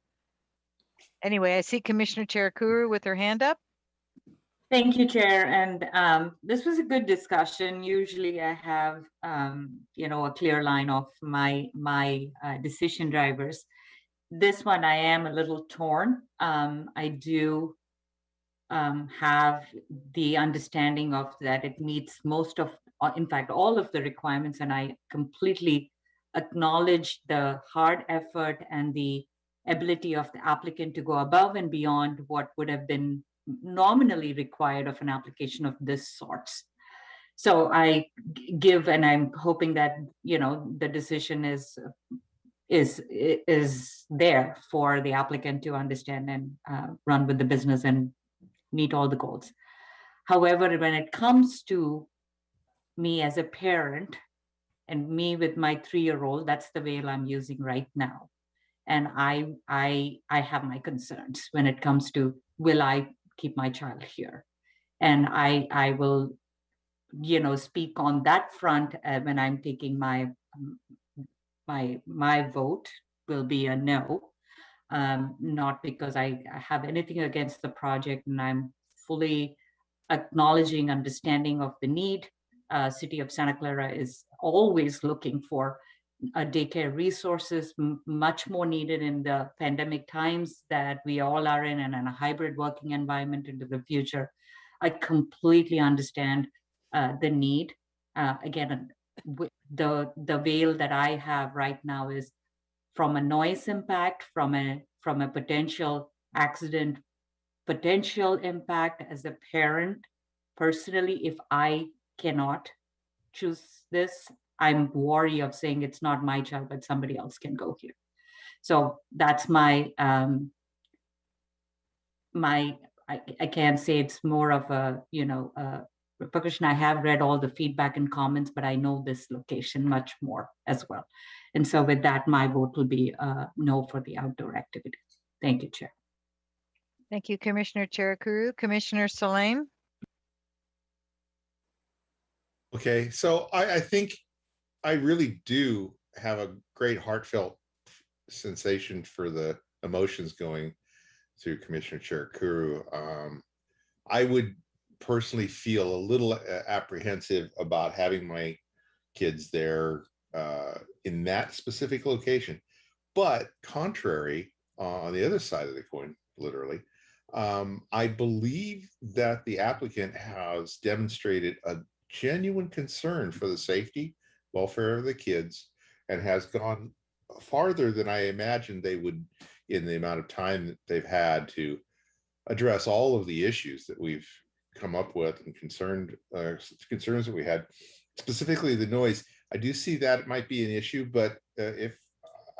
B: Anyway, I see Commissioner Cherakuru with her hand up.
J: Thank you, Chair. And this was a good discussion. Usually I have, a clear line of my decision drivers. This one, I am a little torn. I do have the understanding of that it meets most of, in fact, all of the requirements, and I completely acknowledge the hard effort and the ability of the applicant to go above and beyond what would have been nominally required of an application of this sorts. So I give, and I'm hoping that, the decision is there for the applicant to understand and run with the business and meet all the goals. However, when it comes to me as a parent and me with my 3-year-old, that's the veil I'm using right now. And I have my concerns when it comes to, will I keep my child here? And I will, speak on that front when I'm taking my vote will be a no. Not because I have anything against the project, and I'm fully acknowledging, understanding of the need. City of Santa Clara is always looking for daycare resources, much more needed in the pandemic times that we all are in, and in a hybrid working environment into the future. I completely understand the need. Again, the veil that I have right now is from a noise impact, from a potential accident, potential impact as a parent. Personally, if I cannot choose this, I'm wary of saying it's not my child, but somebody else can go here. So that's my I can't say it's more of a repercussion. I have read all the feedback and comments, but I know this location much more as well. And so with that, my vote will be no for the outdoor activities. Thank you, Chair.
B: Thank you, Commissioner Cherakuru. Commissioner Salem.
F: Okay, so I think I really do have a great heartfelt sensation for the emotions going through Commissioner Cherakuru. I would personally feel a little apprehensive about having my kids there in that specific location. But contrary, on the other side of the coin, literally, I believe that the applicant has demonstrated a genuine concern for the safety, welfare of the kids, and has gone farther than I imagined they would in the amount of time that they've had to address all of the issues that we've come up with and concerns that we had, specifically the noise. I do see that it might be an issue, but if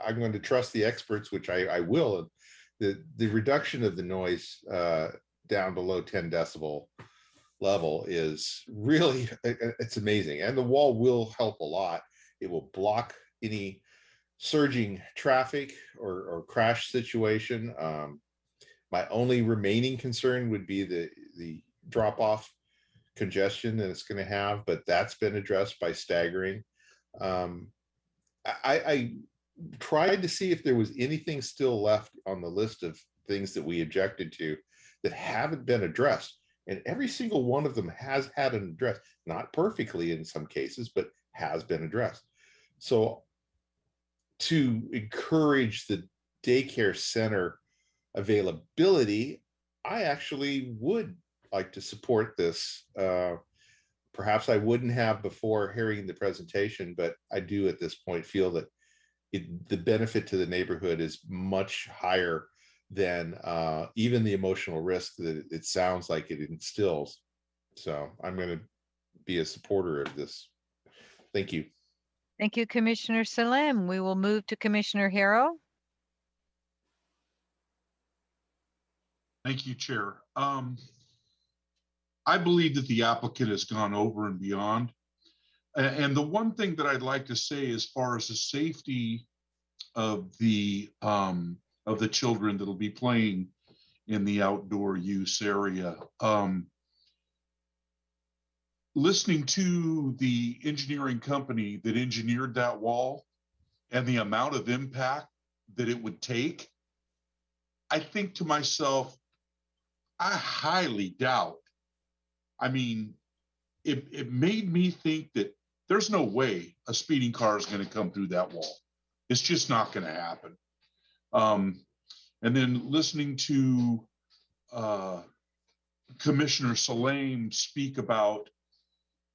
F: I'm going to trust the experts, which I will, the reduction of the noise down below 10 decibel level is really, it's amazing. And the wall will help a lot. It will block any surging traffic or crash situation. My only remaining concern would be the drop-off congestion that it's going to have, but that's been addressed by staggering. I tried to see if there was anything still left on the list of things that we objected to that haven't been addressed. And every single one of them has had an address, not perfectly in some cases, but has been addressed. So to encourage the daycare center availability, I actually would like to support this. Perhaps I wouldn't have before hearing the presentation, but I do at this point feel that the benefit to the neighborhood is much higher than even the emotional risk that it sounds like it instills. So I'm going to be a supporter of this. Thank you.
B: Thank you, Commissioner Salem. We will move to Commissioner Harrow.
D: Thank you, Chair. I believe that the applicant has gone over and beyond. And the one thing that I'd like to say as far as the safety of the children that'll be playing in the outdoor use area, listening to the engineering company that engineered that wall and the amount of impact that it would take, I think to myself, I highly doubt. I mean, it made me think that there's no way a speeding car is going to come through that wall. It's just not going to happen. And then listening to Commissioner Salem speak about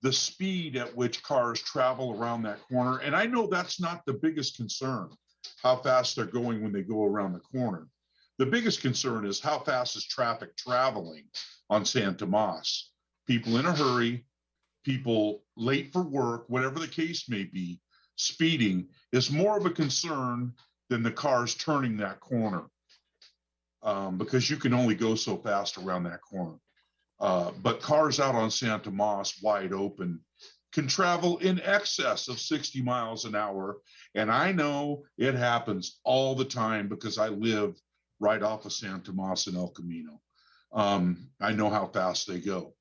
D: the speed at which cars travel around that corner. And I know that's not the biggest concern, how fast they're going when they go around the corner. The biggest concern is how fast is traffic traveling on San Tomas. People in a hurry, people late for work, whatever the case may be, speeding is more of a concern than the cars turning that corner, because you can only go so fast around that corner. But cars out on San Tomas wide open can travel in excess of 60 miles an hour. And I know it happens all the time because I live right off of San Tomas and El Camino. I know how fast they go.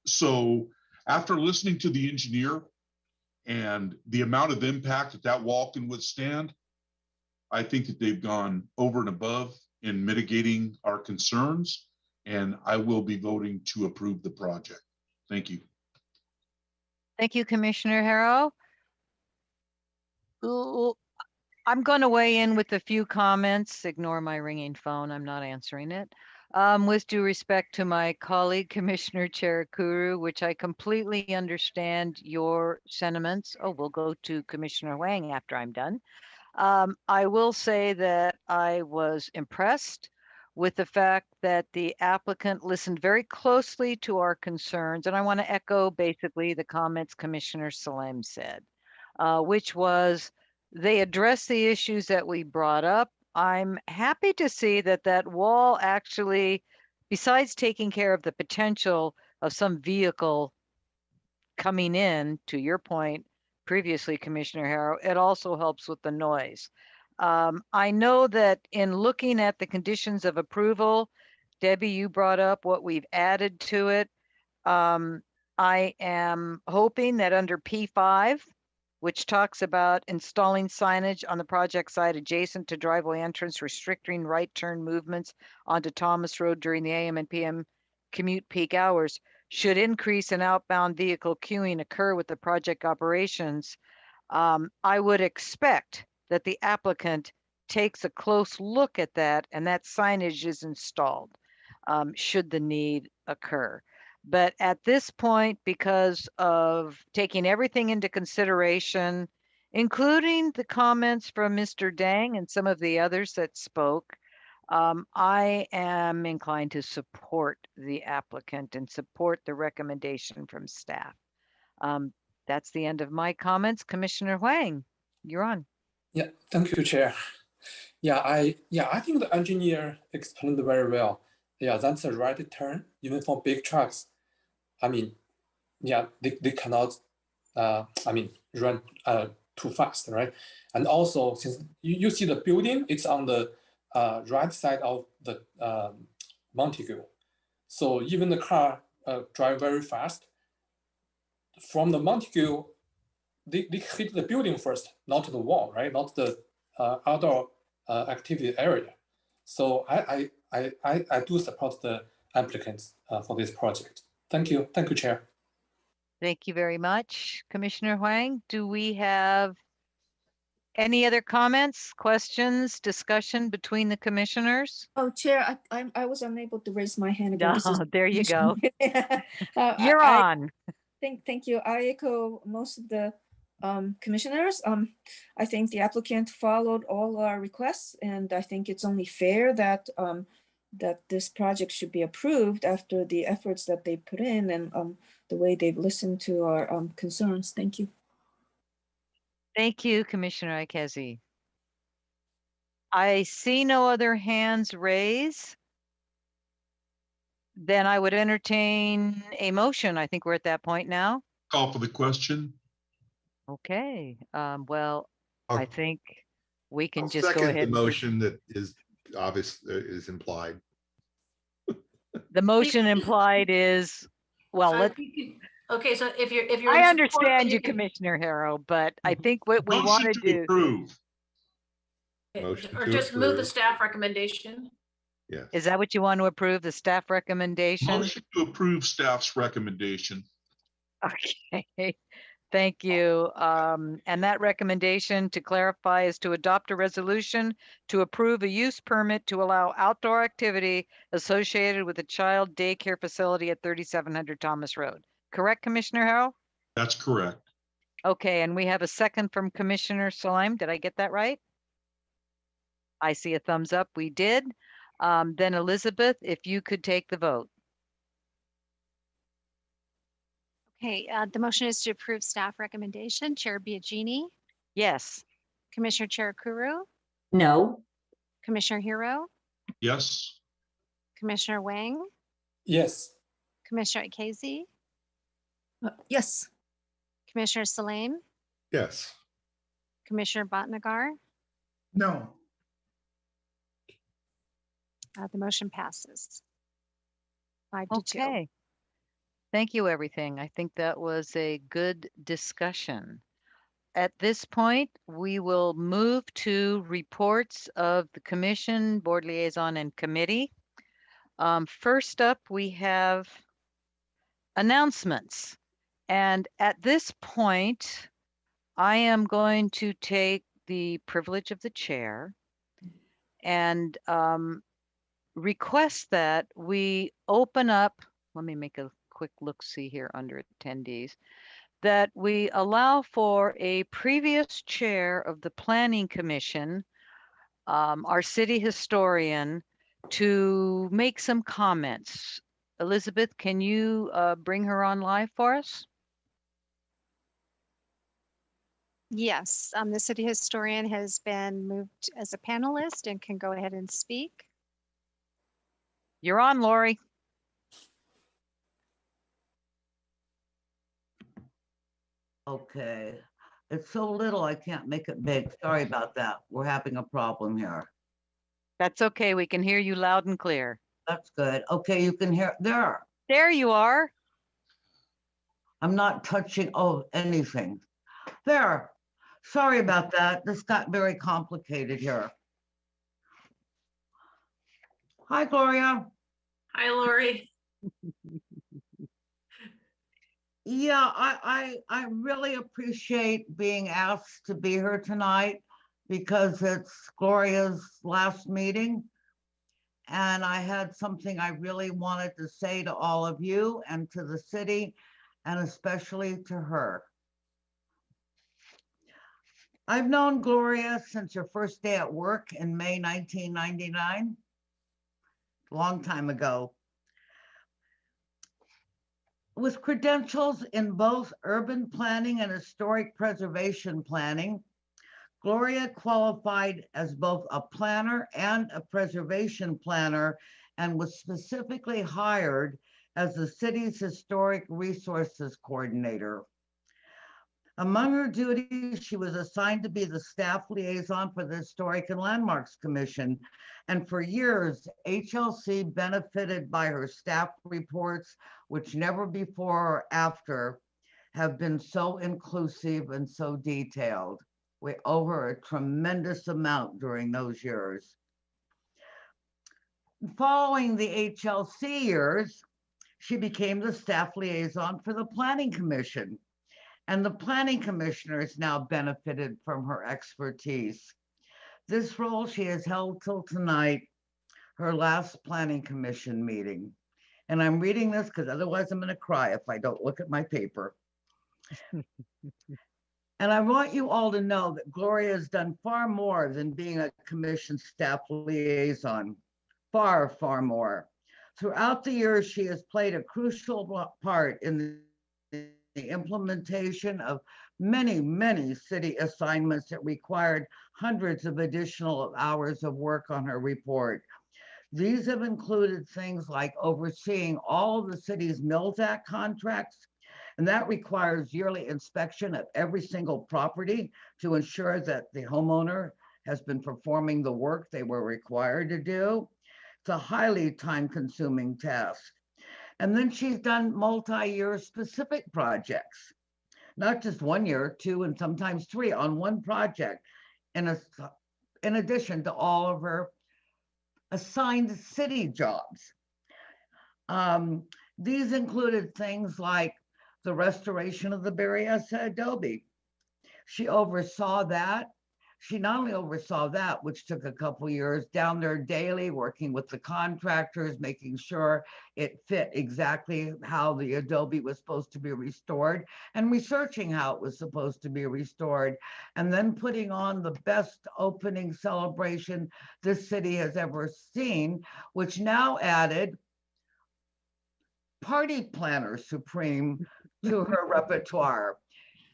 D: So after listening to the engineer and the amount of impact that that wall can withstand, I think that they've gone over and above in mitigating our concerns, and I will be voting to approve the project. Thank you.
B: Thank you, Commissioner Harrow. I'm going to weigh in with a few comments. Ignore my ringing phone. I'm not answering it. With due respect to my colleague, Commissioner Cherukuru, which I completely understand your sentiments. Oh, we'll go to Commissioner Huang after I'm done. I will say that I was impressed with the fact that the applicant listened very closely to our concerns. And I want to echo basically the comments Commissioner Salem said, which was they addressed the issues that we brought up. I'm happy to see that that wall actually, besides taking care of the potential of some vehicle coming in, to your point previously, Commissioner Harrow, it also helps with the noise. I know that in looking at the conditions of approval, Debbie, you brought up what we've added to it. I am hoping that under P5, which talks about installing signage on the project site adjacent to driveway entrance, restricting right turn movements onto Thomas Road during the AM and PM commute peak hours, should increase in outbound vehicle queuing occur with the project operations. I would expect that the applicant takes a close look at that and that signage is installed, should the need occur. But at this point, because of taking everything into consideration, including the comments from Mr. Dang and some of the others that spoke, I am inclined to support the applicant and support the recommendation from staff. That's the end of my comments. Commissioner Huang, you're on.
P: Yeah, thank you, Chair. I think the engineer explained very well. yeah, that's a right turn, even for big trucks. I mean, yeah, they cannot, I mean, run too fast, right? And also, since you see the building, it's on the right side of the Montague. So even the car drive very fast. From the Montague, they hit the building first, not the wall, right? Not the outdoor activity area. So I do support the applicants for this project. Thank you, Chair.
B: Thank you very much, Commissioner Huang. Do we have any other comments, questions, discussion between the commissioners?
G: Oh, Chair, I was unable to raise my hand again. This is
B: There you go.
G: You're
B: on.
G: Thank you. I echo most of the commissioners. I think the applicant followed all our requests, and I think it's only fair that that this project should be approved after the efforts that they put in and the way they've listened to our concerns. Thank you.
B: Thank you, Commissioner Ikezi. I see no other hands raised. Then I would entertain a motion. I think we're at that point now.
D: Call for the question.
B: Okay, well, I think we can
F: I'll
B: just go
F: second
B: ahead.
F: the motion that is obvious, is implied.
B: The motion implied is, well, let's.
E: Okay, so if you're.
B: I
E: in support,
B: understand
E: then
B: you,
E: can-
B: Commissioner Harrow, but I think what we want to do.
D: Approve.
E: Or just move the staff recommendation.
F: Yes.
B: Is that what you want to approve, the staff recommendation?
D: Motion to approve staff's recommendation.
B: Okay, thank you. And that recommendation, to clarify, is to adopt a resolution to approve a use permit to allow outdoor activity associated with a child daycare facility at 3700 Thomas Road. Correct, Commissioner Harrell?
D: That's correct.
B: Okay, and we have a second from Commissioner Salem. Did I get that right? I see a thumbs up. We did. Then Elizabeth, if you could take the vote.
A: Okay, the motion is to approve staff recommendation. Chair Biagini,
B: Yes.
A: Commissioner Cherukuru,
J: No.
A: Commissioner Hero,
D: Yes.
A: Commissioner Wang,
P: Yes.
A: Commissioner Ikezi,
G: Yes.
A: Commissioner Salem,
F: Yes.
A: Commissioner Bhatnagar.
L: No.
A: The motion passes 5-2.
B: Okay. Thank you, everything. I think that was a good discussion. At this point, we will move to reports of the commission, board liaison, and committee. First up, we have announcements. And at this point, I am going to take the privilege of the chair and request that we open up, let me make a quick look-see here under attendees, that we allow for a previous chair of the Planning Commission, our city historian, to make some comments. Elizabeth, can you bring her on live for us?
A: Yes, the city historian has been moved as a panelist and can go ahead and speak.
B: You're on, Lori.
S: Okay, it's so little I can't make it big. Sorry about that. We're having a problem here.
B: That's okay. We can hear you loud and clear.
S: That's good. Okay, you can hear there.
B: There you are.
S: I'm not touching anything. There. Sorry about that. This got very complicated here. Hi, Gloria.
E: Hi, Lori.
S: Yeah, I really appreciate being asked to be here tonight because it's Gloria's last meeting. And I had something I really wanted to say to all of you and to the city, and especially to her. I've known Gloria since her first day at work in May 1999, a long time ago. With credentials in both urban planning and historic preservation planning, Gloria qualified as both a planner and a preservation planner and was specifically hired as the city's historic resources coordinator. Among her duties, she was assigned to be the staff liaison for the Historic and Landmarks Commission. And for years, HLC benefited by her staff reports, which never before or after have been so inclusive and so detailed. We owe her a tremendous amount during those years. Following the HLC years, she became the staff liaison for the Planning Commission. And the planning commissioners now benefited from her expertise. This role she has held till tonight, her last planning commission meeting. And I'm reading this because otherwise I'm going to cry if I don't look at my paper. And I want you all to know that Gloria has done far more than being a commission staff liaison, far, far more. Throughout the years, she has played a crucial part in the implementation of many, many city assignments that required hundreds of additional hours of work on her report. These have included things like overseeing all of the city's Mills Act contracts, and that requires yearly inspection of every single property to ensure that the homeowner has been performing the work they were required to do. It's a highly time-consuming task. And then she's done multi-year specific projects, not just 1 year, 2, and sometimes 3 on one project, in addition to all of her assigned city jobs. These included things like the restoration of the Berryessa adobe. She oversaw that. She not only oversaw that, which took a couple years, down there daily, working with the contractors, making sure it fit exactly how the adobe was supposed to be restored, and researching how it was supposed to be restored, and then putting on the best opening celebration this city has ever seen, which now added Party Planner Supreme to her repertoire.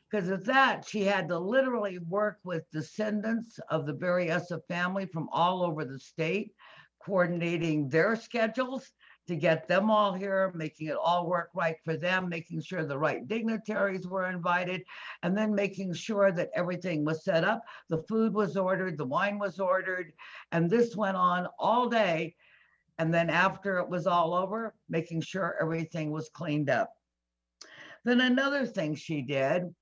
S: Because of that, she had to literally work with descendants of the Berryessa family from all over the state, coordinating their schedules to get them all here, making it all work right for them, making sure the right dignitaries were invited, and then making sure that everything was set up. The food was ordered, the wine was ordered, and this went on all day. And then after it was all over, making sure everything was cleaned up. Then another thing she did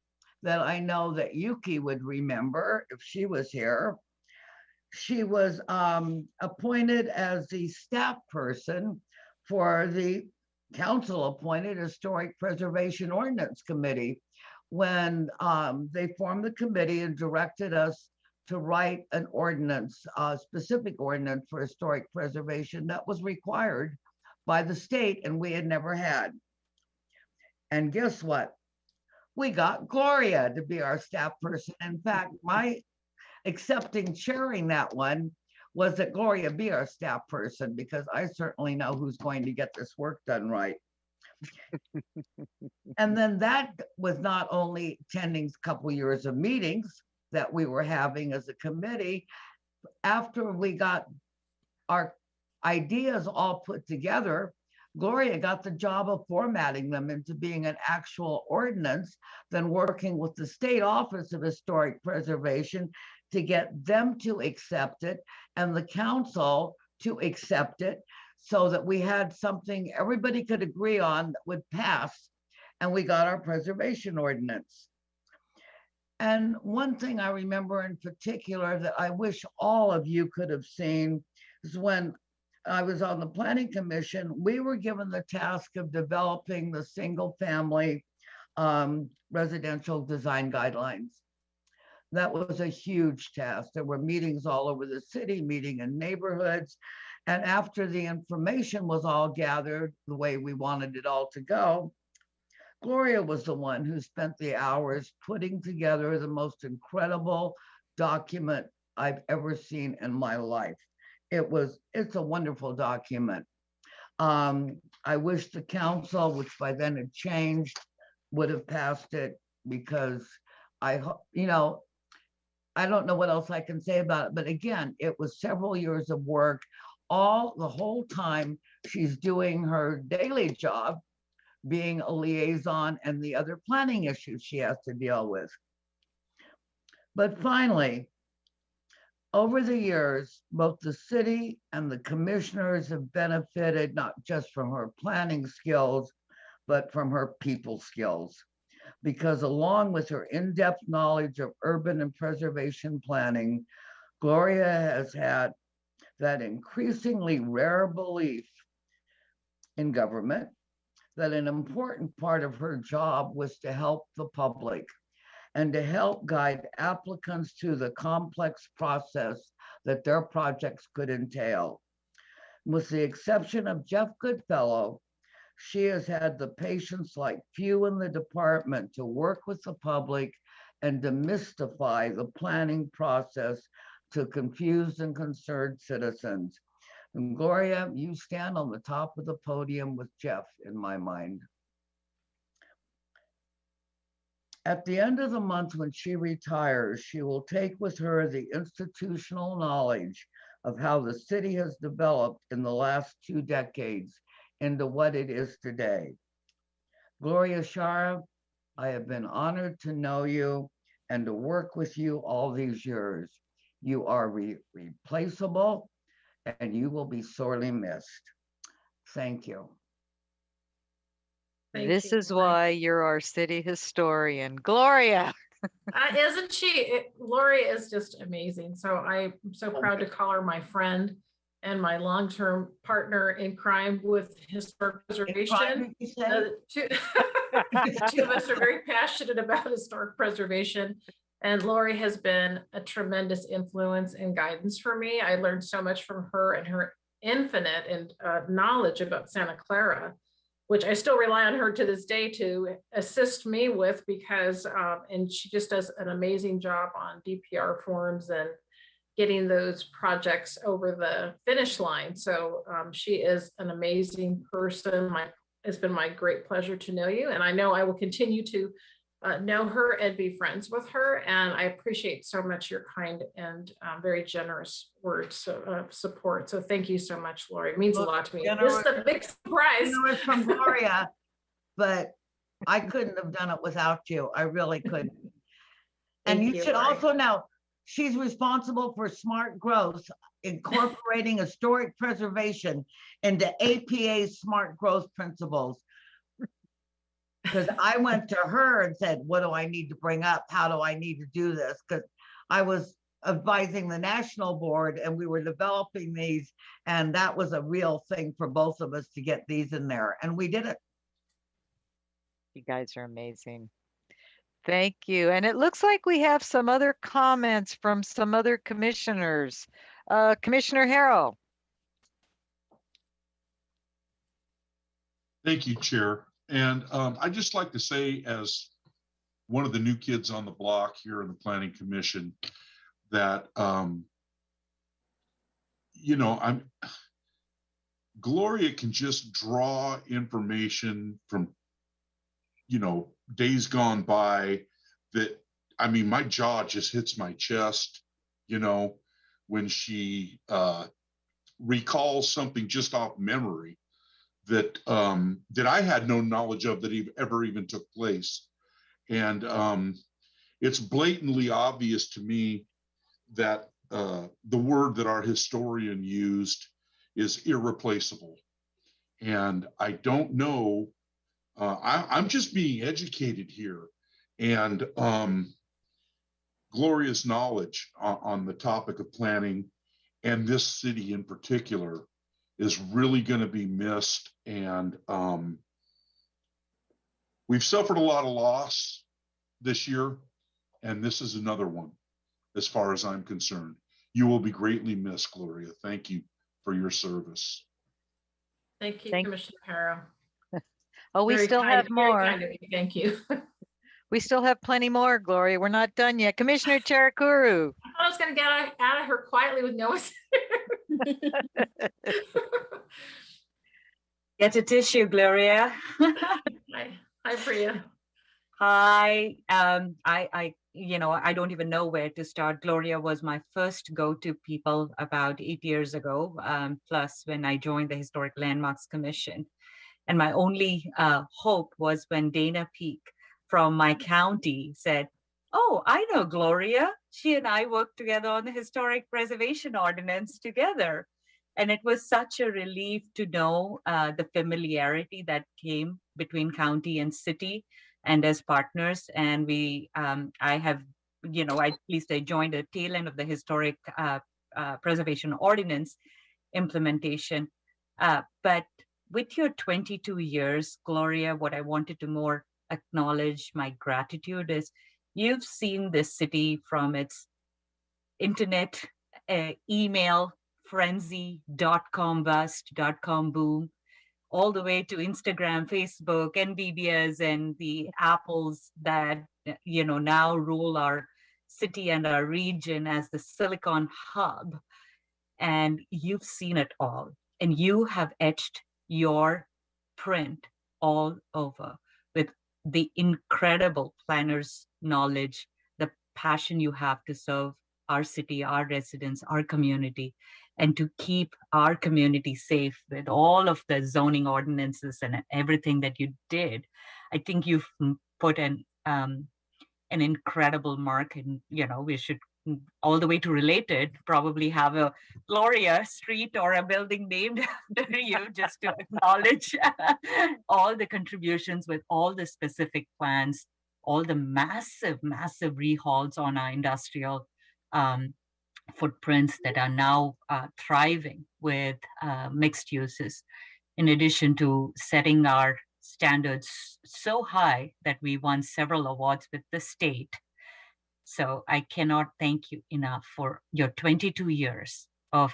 S: that I know that Yuki would remember if she was here. She was appointed as the staff person for the council-appointed Historic Preservation Ordinance Committee when they formed the committee and directed us to write an ordinance, a specific ordinance for historic preservation that was required by the state and we had never had. And guess what? We got Gloria to be our staff person. In fact, my accepting chairing that one was that Gloria be our staff person because I certainly know who's going to get this work done right. And then that was not only attending a couple years of meetings that we were having as a committee, after we got our ideas all put together, Gloria got the job of formatting them into being an actual ordinance, then working with the State Office of Historic Preservation to get them to accept it and the council to accept it so that we had something everybody could agree on that would pass, and we got our preservation ordinance. And one thing I remember in particular that I wish all of you could have seen is when I was on the Planning Commission, we were given the task of developing the single family residential design guidelines. That was a huge task. There were meetings all over the city, meeting in neighborhoods. And after the information was all gathered the way we wanted it all to go, Gloria was the one who spent the hours putting together the most incredible document I've ever seen in my life. It's a wonderful document. I wish the council, which by then had changed, would have passed it because I don't know what else I can say about it. But again, it was several years of work. the whole time she's doing her daily job, being a liaison and the other planning issues she has to deal with. But finally, over the years, both the city and the commissioners have benefited not just from her planning skills, but from her people skills. Because along with her in-depth knowledge of urban and preservation planning, Gloria has had that increasingly rare belief in government that an important part of her job was to help the public and to help guide applicants through the complex process that their projects could entail. With the exception of Jeff Goodfellow, she has had the patience like few in the department to work with the public and demystify the planning process to confused and concerned citizens. And Gloria, you stand on the top of the podium with Jeff in my mind. At the end of the month when she retires, she will take with her the institutional knowledge of how the city has developed in the last 2 decades into what it is today. Gloria Shara, I have been honored to know you and to work with you all these years. You are replaceable and you will be sorely missed. Thank you.
B: This is why you're our city historian, Gloria.
E: Isn't she? Lori is just amazing. So I'm so proud to call her my friend and my long-term partner in crime with historic preservation. The two of us are very passionate about historic preservation. And Lori has been a tremendous influence and guidance for me. I learned so much from her and her infinite and knowledge about Santa Clara, which I still rely on her to this day to assist me with because, and she just does an amazing job on DPR forms and getting those projects over the finish line. So she is an amazing person. It's been my great pleasure to know you. And I know I will continue to know her and be friends with her. And I appreciate so much your kind and very generous words of support. So thank you so much, Lori. It means a lot to me. This is a big surprise.
S: From Gloria, but I couldn't have done it without you. I really couldn't. And you should also know, she's responsible for smart growth, incorporating historic preservation into APA's smart growth principles. Because I went to her and said, what do I need to bring up? How do I need to do this? Because I was advising the national board and we were developing these, and that was a real thing for both of us to get these in there, and we did it.
B: You guys are amazing. Thank you. And it looks like we have some other comments from some other commissioners. Commissioner Harrell.
D: Thank you, Chair. And I'd just like to say, as one of the new kids on the block here in the Planning Commission, that, Gloria can just draw information from, days gone by that, my jaw just hits my chest, when she recalls something just off memory that that I had no knowledge of that ever even took place. And it's blatantly obvious to me that the word that our historian used is irreplaceable. And I don't know, I'm just being educated here. And Gloria's knowledge on the topic of planning and this city in particular is really going to be missed. And we've suffered a lot of loss this year, and this is another one, as far as I'm concerned. You will be greatly missed, Gloria. Thank you for your service.
E: Thank you, Commissioner Harrell.
B: Oh, we still have more.
E: Very kind of you. Thank you.
B: We still have plenty more, Gloria. We're not done yet. Commissioner Charakuru.
E: I thought I was going to get out of her quietly with no one.
J: Get a tissue, Gloria.
E: Hi, Priya.
J: Hi. I I don't even know where to start. Gloria was my first go-to people about 8 years ago, plus when I joined the Historic Landmarks Commission. And my only hope was when Dana Peak from my county said, "Oh, I know Gloria. She and I worked together on the Historic Preservation Ordinance together." And it was such a relief to know the familiarity that came between county and city and as partners. And I have, at least I joined the tail end of the Historic Preservation Ordinance implementation. But with your 22 years, Gloria, what I wanted to more acknowledge my gratitude is you've seen this city from its internet, email frenzy, .com bust, .com boom, all the way to Instagram, Facebook, NVIDIAs, and the Apples that now rule our city and our region as the Silicon Hub. And you've seen it all, and you have etched your print all over with the incredible planner's knowledge, the passion you have to serve our city, our residents, our community, and to keep our community safe with all of the zoning ordinances and everything that you did. I think you've put an incredible mark, and we should, all the way to related, probably have a Gloria Street or a building named after you, just to acknowledge all the contributions with all the specific plans, all the massive rehauls on our industrial footprints that are now thriving with mixed uses, in addition to setting our standards so high that we won several awards with the state. So I cannot thank you enough for your 22 years of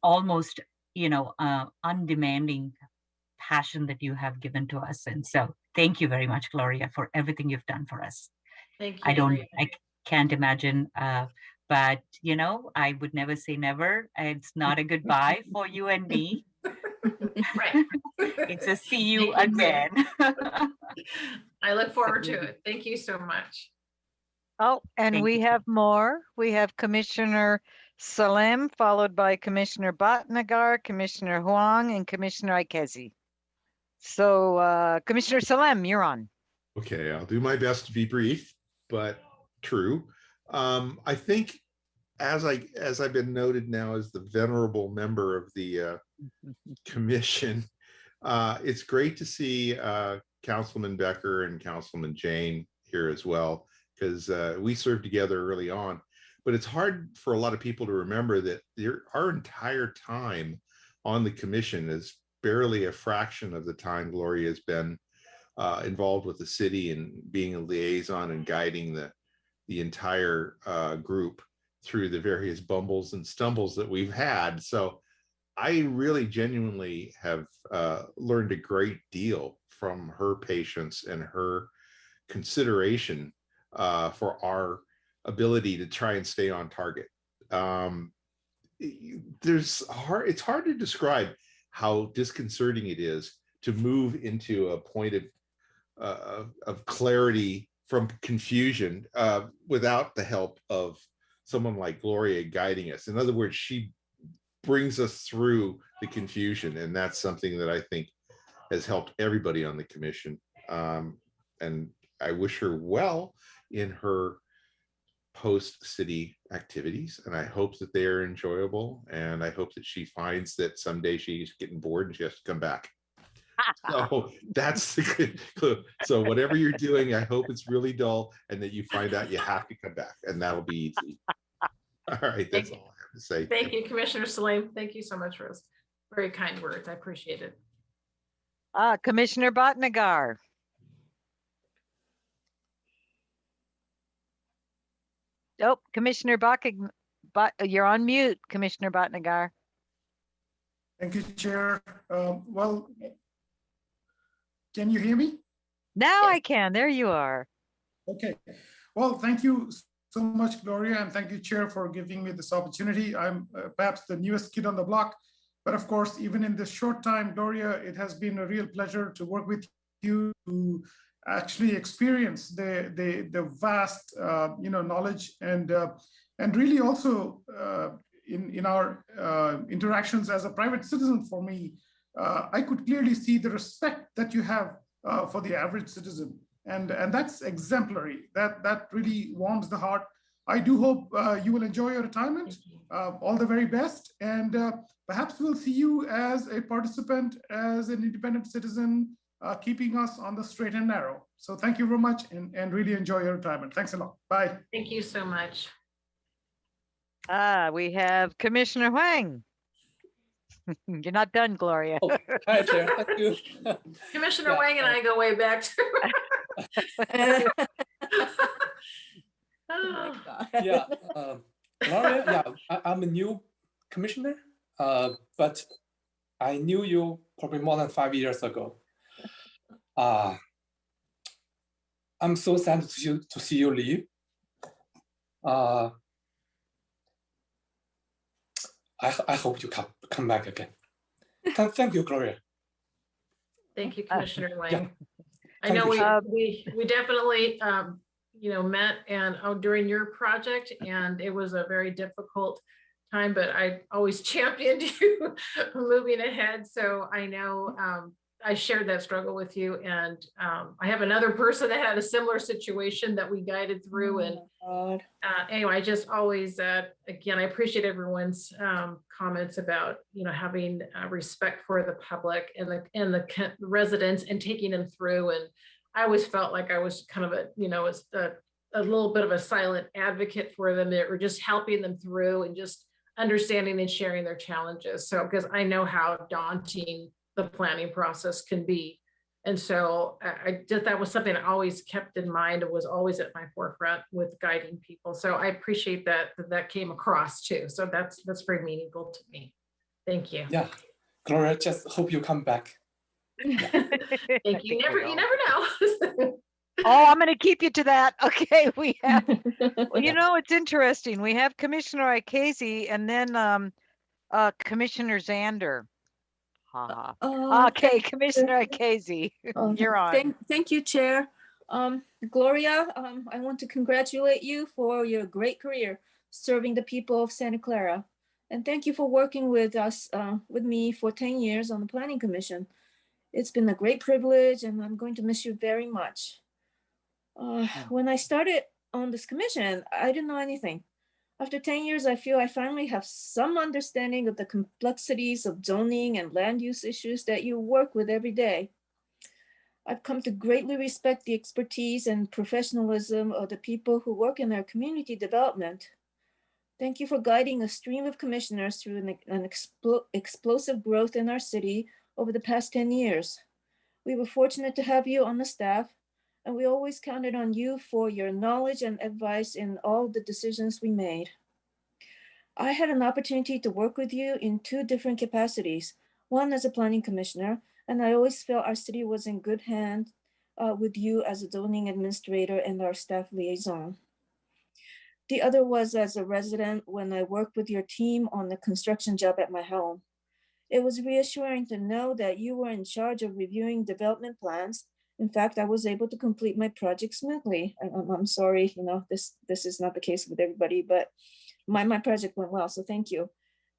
J: almost, undemanding passion that you have given to us. And so thank you very much, Gloria, for everything you've done for us.
E: Thank you.
J: I can't imagine, but I would never say never. It's not a goodbye for you and me.
E: Right.
J: It's a see you again.
E: I look forward to it. Thank you so much.
B: Oh, and
J: Thank
B: we
J: you.
B: have more. We have Commissioner Salem, followed by Commissioner Bhatnagar, Commissioner Huang, and Commissioner Ikezi. So Commissioner Salem, you're on.
F: Okay, I'll do my best to be brief, but true. I think as I've been noted now as the venerable member of the commission, it's great to see Councilman Becker and Councilman Jane here as well, because we served together early on. But it's hard for a lot of people to remember that our entire time on the commission is barely a fraction of the time Gloria has been involved with the city and being a liaison and guiding the entire group through the various bumbles and stumbles that we've had. So I really genuinely have learned a great deal from her patience and her consideration for our ability to try and stay on target. It's hard to describe how disconcerting it is to move into a point of clarity from confusion without the help of someone like Gloria guiding us. In other words, she brings us through the confusion, and that's something that I think has helped everybody on the commission. And I wish her well in her post-city activities, and I hope that they are enjoyable, and I hope that she finds that someday she's getting bored and she has to come back. So that's the good clue. So whatever you're doing, I hope it's really dull and that you find out you have to come back, and that'll be easy. All right, that's all I have to say.
E: Thank you, Commissioner Salem. Thank you so much for those very kind words. I appreciate it.
B: Commissioner Bhatnagar. Oh, Commissioner you're on mute, Commissioner Bhatnagar.
L: Thank you, Chair. Well, can you hear me?
B: Now I can. There you are.
L: Okay. Well, thank you so much, Gloria, and thank you, Chair, for giving me this opportunity. I'm perhaps the newest kid on the block, but of course, even in this short time, Gloria, it has been a real pleasure to work with you, to actually experience the vast knowledge and really also in our interactions as a private citizen. For me, I could clearly see the respect that you have for the average citizen, and that's exemplary. That really warms the heart. I do hope you will enjoy your retirement. All the very best, and perhaps we'll see you as a participant, as an independent citizen, keeping us on the straight and narrow. So thank you very much, and really enjoy your retirement. Thanks a lot. Bye.
E: Thank you so much.
B: We have Commissioner Huang. You're not done, Gloria.
P: Oh, hi, Chair. Thank you.
E: Commissioner Wang and I go way back too.
G: Oh my God.
P: Yeah, Gloria, yeah, I'm a new commissioner, but I knew you probably more than 5 years ago. I'm so sad to see you leave. I hope you come back again. Thank you, Gloria.
E: Thank you, Commissioner Wang.
P: Yeah.
E: I know
P: Thank
E: we definitely met and during your project, and it was a very difficult time, but I always championed you moving ahead. So I know I shared that struggle with you, and I have another person that had a similar situation that we guided through. And anyway, I just always, again, I appreciate everyone's comments about having respect for the public and the residents and taking them through. And I always felt like I was kind of a little bit of a silent advocate for them, or just helping them through and just understanding and sharing their challenges. So because I know how daunting the planning process can be. And so that was something I always kept in mind. It was always at my forefront with guiding people. So I appreciate that came across too. So that's very meaningful to me. Thank you.
P: Yeah, Gloria, just hope you come back.
E: Thank you. You never know.
B: Oh, I'm going to keep you to that. Okay, we have, well, it's interesting. We have Commissioner Ikezi and then Commissioner Zander. Okay, Commissioner Ikezi, you're on.
G: Thank you, Chair. Gloria, I want to congratulate you for your great career serving the people of Santa Clara. And thank you for working with us, with me for 10 years on the Planning Commission. It's been a great privilege, and I'm going to miss you very much. When I started on this commission, I didn't know anything. After 10 years, I feel I finally have some understanding of the complexities of zoning and land use issues that you work with every day. I've come to greatly respect the expertise and professionalism of the people who work in our community development. Thank you for guiding a stream of commissioners through an explosive growth in our city over the past 10 years. We were fortunate to have you on the staff, and we always counted on you for your knowledge and advice in all the decisions we made. I had an opportunity to work with you in two different capacities, one as a planning commissioner, and I always felt our city was in good hands with you as a zoning administrator and our staff liaison. The other was as a resident when I worked with your team on the construction job at my home. It was reassuring to know that you were in charge of reviewing development plans. In fact, I was able to complete my project smoothly. I'm sorry, this is not the case with everybody, but my project went well, so thank you.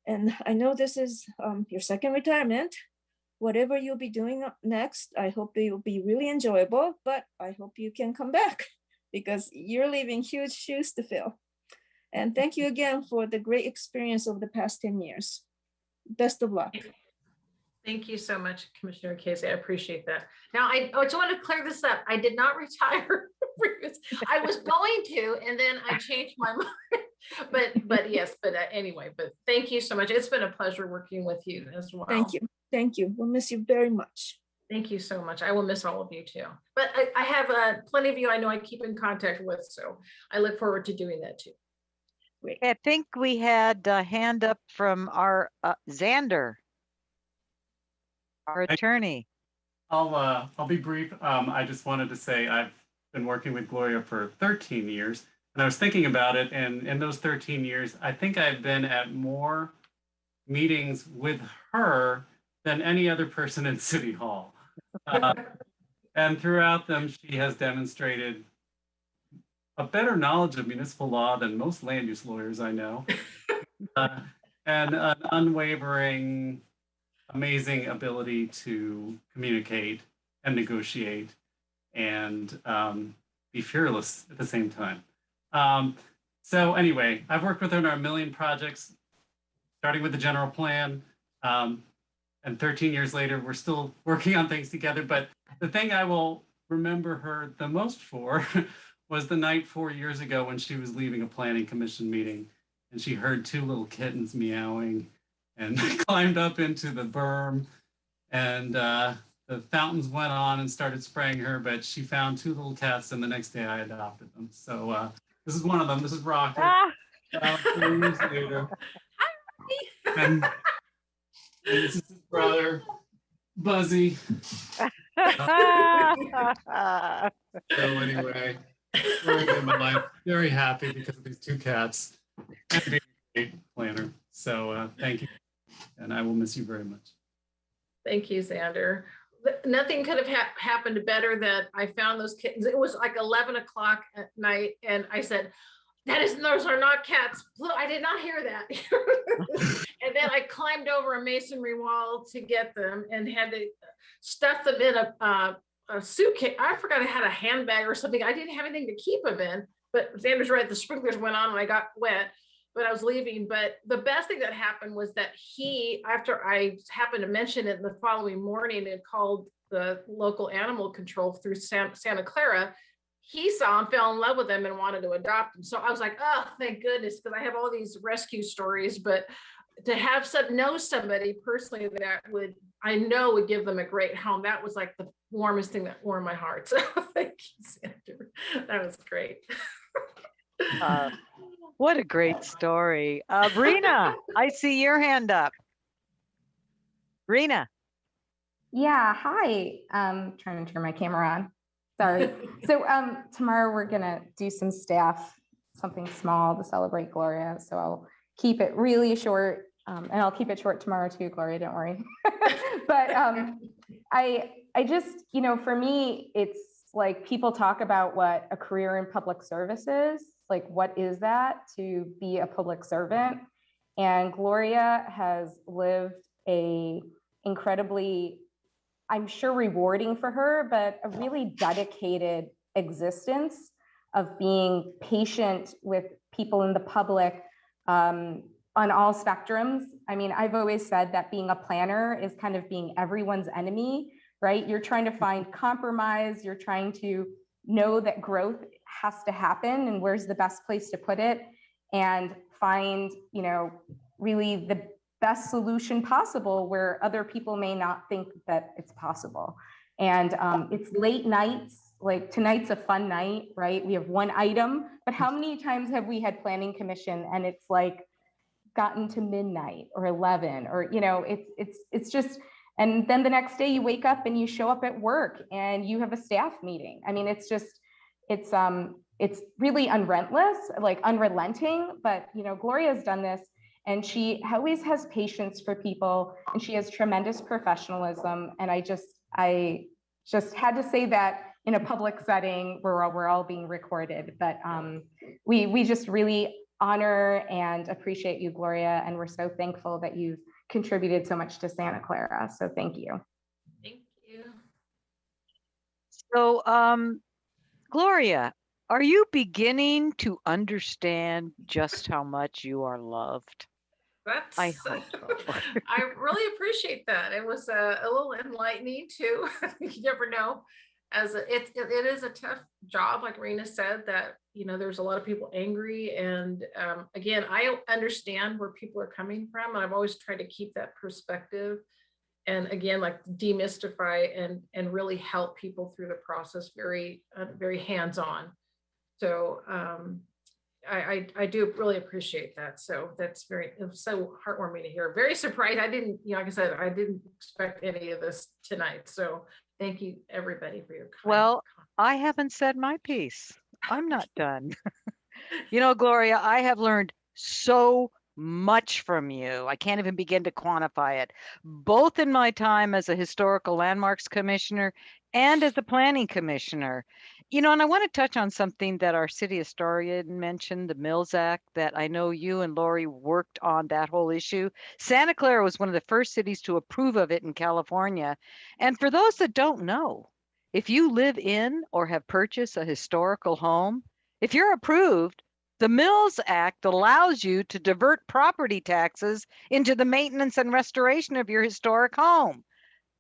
G: And I know this is your second retirement. Whatever you'll be doing next, I hope it will be really enjoyable, but I hope you can come back because you're leaving huge shoes to fill. And thank you again for the great experience over the past 10 years. Best of luck.
E: Thank you so much, Commissioner Casey. I appreciate that. Now, I just want to clear this up. I did not retire. I was going to, and then I changed my mind. But yes, anyway, but thank you so much. It's been a pleasure working with you as well.
G: Thank you. Thank you. We'll miss you very much.
E: Thank you so much. I will miss all of you too. But I have plenty of you I know I keep in contact with, so I look forward to doing that too.
B: Great. I think we had a hand up from our Zander, our attorney.
T: I'll be brief. I just wanted to say I've been working with Gloria for 13 years, and I was thinking about it, and in those 13 years, I think I've been at more meetings with her than any other person in City Hall. And throughout them, she has demonstrated a better knowledge of municipal law than most land use lawyers I know, and an unwavering, amazing ability to communicate and negotiate and be fearless at the same time. So anyway, I've worked with her on our million projects, starting with the general plan. And 13 years later, we're still working on things together. But the thing I will remember her the most for was the night 4 years ago when she was leaving a planning commission meeting and she heard two little kittens meowing and climbed up into the berm, and the fountains went on and started spraying her, but she found two little cats and the next day I adopted them. So this is one of them. This is Rocket. 4 years later. And this is his brother, Buzzy. So anyway, story of my life. Very happy because of these two cats and being a great planner. So thank you, and I will miss you very much.
E: Thank you, Xander. Nothing could have happened better than I found those kittens. It was like 11 o'clock at night, and I said, those are not cats. I did not hear that. And then I climbed over a masonry wall to get them and had to stuff them in a suitcase. I forgot I had a handbag or something. I didn't have anything to keep them in, but Xander's right. The sprinklers went on and I got wet, but I was leaving. But the best thing that happened was that after I happened to mention it the following morning, and called the local animal control through Santa Clara, he saw him, fell in love with him, and wanted to adopt him. So I was like, oh, thank goodness, because I have all these rescue stories. But to have somebody personally that I know would give them a great home, that was like the warmest thing that warmed my heart. So thank you, Sandra. That was great.
B: What a great story. Rena, I see your hand up. Rena.
N: Yeah, hi. Trying to turn my camera on. Sorry. So tomorrow we're gonna do some something small to celebrate Gloria. So I'll keep it really short, and I'll keep it short tomorrow too, Gloria, don't worry. But I just, for me, it's like people talk about what a career in public service is, like what is that to be a public servant? And Gloria has lived a incredibly, I'm sure rewarding for her, but a really dedicated existence of being patient with people in the public on all spectrums. I mean, I've always said that being a planner is kind of being everyone's enemy, right? You're trying to find compromise. You're trying to know that growth has to happen and where's the best place to put it, and find, really the best solution possible where other people may not think that it's possible. And it's late nights, like tonight's a fun night, right? We have one item, but how many times have we had planning commission and it's like gotten to midnight or 11 or, it's just, and then the next day you wake up and you show up at work and you have a staff meeting. I mean, it's really unrelenting, but Gloria's done this. And she always has patience for people, and she has tremendous professionalism. And I just had to say that in a public setting where we're all being recorded. But we just really honor and appreciate you, Gloria, and we're so thankful that you've contributed so much to Santa Clara. So thank you.
E: Thank you.
B: So, Gloria, are you beginning to understand just how much you are loved? I hope so.
E: I really appreciate that. It was a little enlightening too. You never know. It is a tough job, like Rena said, that there's a lot of people angry, and again, I understand where people are coming from, and I've always tried to keep that perspective, and again, like demystify and really help people through the process, very very hands-on. So I do really appreciate that. So it was so heartwarming to hear. Very surprised. I didn't, like I said, I didn't expect any of this tonight. So thank you everybody for your kind.
B: Well, I haven't said my piece. I'm not done. Gloria, I have learned so much from you. I can't even begin to quantify it, both in my time as a historical landmarks commissioner and as a planning commissioner. You know, and I want to touch on something that our city historian mentioned, the Mills Act, that I know you and Lori worked on that whole issue. Santa Clara was one of the first cities to approve of it in California. And for those that don't know, if you live in or have purchased a historical home, if you're approved, the Mills Act allows you to divert property taxes into the maintenance and restoration of your historic home.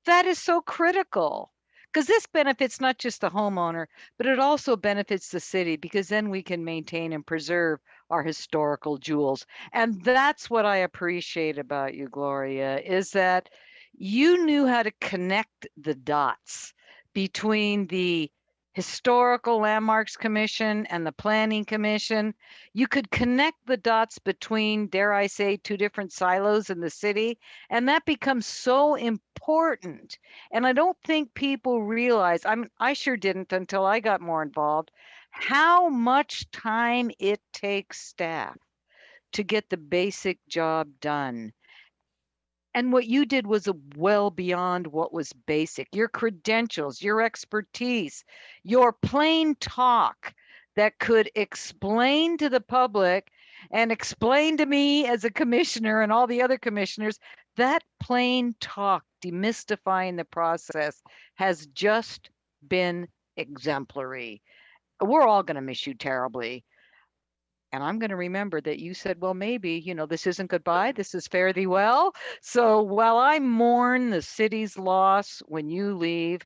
B: That is so critical because this benefits not just the homeowner, but it also benefits the city because then we can maintain and preserve our historical jewels. And that's what I appreciate about you, Gloria, is that you knew how to connect the dots between the Historical Landmarks Commission and the Planning Commission. You could connect the dots between, dare I say, two different silos in the city, and that becomes so important. And I don't think people realize, I sure didn't until I got more involved, how much time it takes staff to get the basic job done. And what you did was well beyond what was basic. Your credentials, your expertise, your plain talk that could explain to the public and explain to me as a commissioner and all the other commissioners, that plain talk, demystifying the process, has just been exemplary. We're all going to miss you terribly. And I'm going to remember that you said, well, maybe, you know, this isn't goodbye. This is fare thee well. So while I mourn the city's loss when you leave,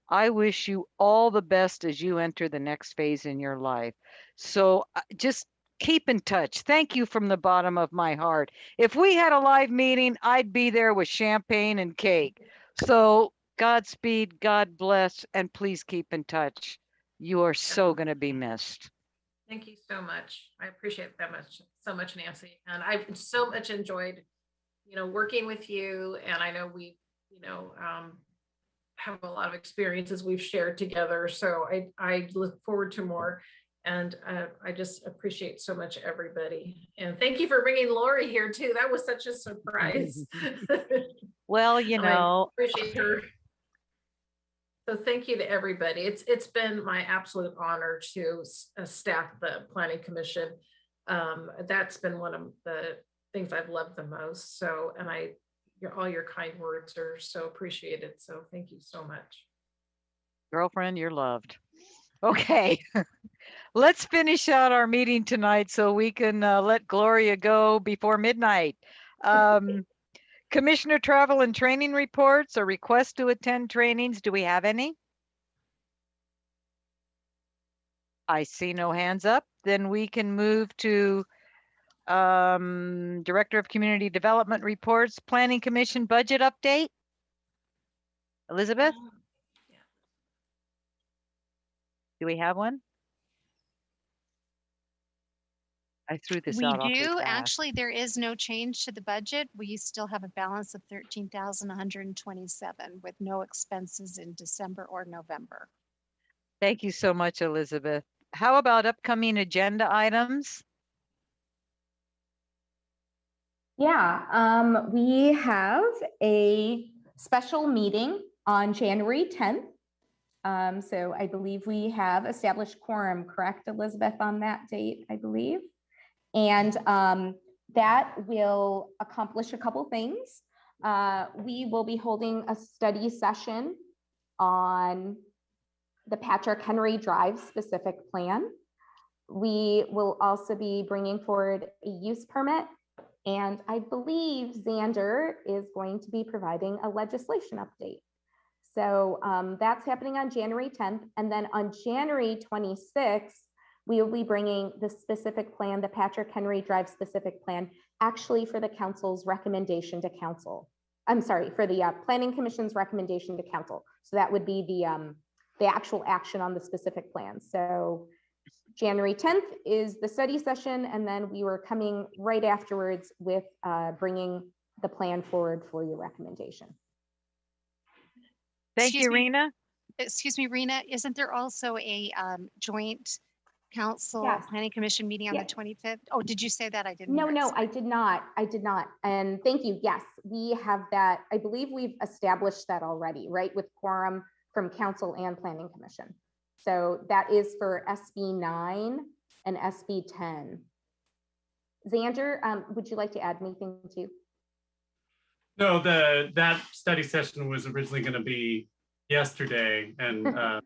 B: I wish you all the best as you enter the next phase in your life. So just keep in touch. Thank you from the bottom of my heart. If we had a live meeting, I'd be there with champagne and cake. So Godspeed, God bless, and please keep in touch. You are so going to be missed.
E: Thank you so much. I appreciate that so much, Nancy. And I've so much enjoyed, you know, working with you. And I know we, you know, have a lot of experiences we've shared together. So I look forward to more. And I just appreciate so much everybody. And thank you for bringing Lori here too. That was such a surprise.
B: Well, you know,
E: I appreciate her. So thank you to everybody. It's been my absolute honor to staff the Planning Commission. That's been one of the things I've loved the most. So, and all your kind words are so appreciated. So thank you so much.
B: Girlfriend, you're loved. Okay, let's finish out our meeting tonight so we can let Gloria go before midnight. Commissioner travel and training reports or requests to attend trainings. Do we have any? I see no hands up. Then we can move to Director of Community Development reports, Planning Commission budget update. Elizabeth?
E: Yeah.
B: Do we have one? I threw this
A: We
B: out awfully
A: do.
B: fast.
A: Actually, there is no change to the budget. We still have a balance of 13,127 with no expenses in December or November.
B: Thank you so much, Elizabeth. How about upcoming agenda items?
N: Yeah, we have a special meeting on January 10th. So I believe we have established quorum, correct, Elizabeth, on that date, I believe. And that will accomplish a couple things. We will be holding a study session on the Patrick Henry Drive specific plan. We will also be bringing forward a use permit. And I believe Xander is going to be providing a legislation update. So that's happening on January 10th. And then on January 26th, we will be bringing the specific plan, the Patrick Henry Drive specific plan, actually for the council's recommendation to council. I'm sorry, for the Planning Commission's recommendation to council. So that would be the actual action on the specific plan. So January 10th is the study session, and then we were coming right afterwards with bringing the plan forward for your recommendation.
B: Thank you, Rena.
A: Excuse me, Rena, isn't there also a joint Council
N: Yes.
A: Planning Commission meeting on the
N: Yes.
A: 25th? Oh, did you say that? I didn't.
N: No,
A: hear it.
N: no, I did not. I did not. And thank you. Yes, we have that. I believe we've established that already, right? With quorum from council and planning commission. So that is for SB 9 and SB 10. Xander, would you like to add anything too?
T: No, that study session was originally going to be yesterday, and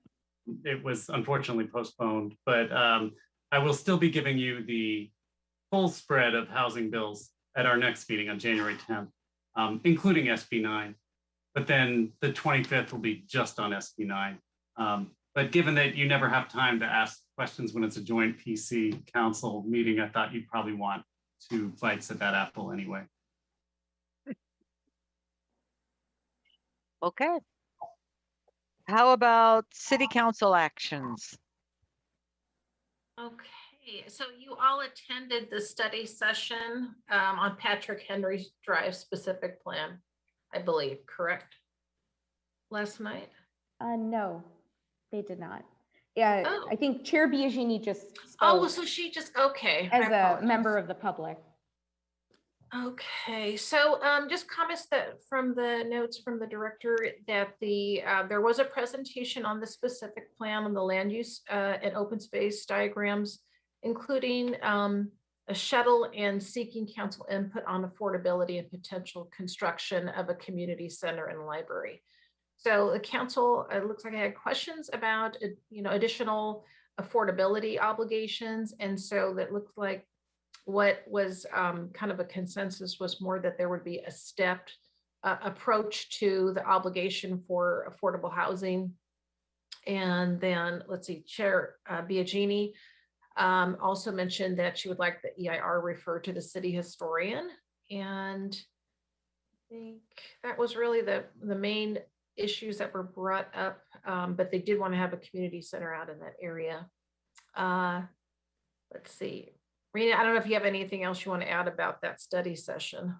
T: it was unfortunately postponed. But I will still be giving you the full spread of housing bills at our next meeting on January 10th, including SB 9. But then the 25th will be just on SB 9. But given that you never have time to ask questions when it's a joint PC council meeting, I thought you'd probably want 2 bites at that apple anyway.
B: Okay. How about city council actions?
E: Okay, so you all attended the study session on Patrick Henry's Drive specific plan, I believe, correct? Last night?
N: No, they did not. Yeah,
E: Oh.
N: I think Chair Biagini just
E: Oh,
N: spoke
E: so she just, okay.
N: as
E: I
N: a
E: apologize.
N: member of the public.
E: Okay, so just comments that from the notes from the director that there was a presentation on the specific plan on the land use and open space diagrams, including a shuttle and seeking council input on affordability and potential construction of a community center and library. So the council, it looks like I had questions about additional affordability obligations, and so that looked like what was kind of a consensus was more that there would be a stepped approach to the obligation for affordable housing. And then let's see, Chair Biagini also mentioned that she would like the EIR referred to the city historian. And I think that was really the main issues that were brought up, but they did want to have a community center out in that area. Let's see. Rena, I don't know if you have anything else you want to add about that study session.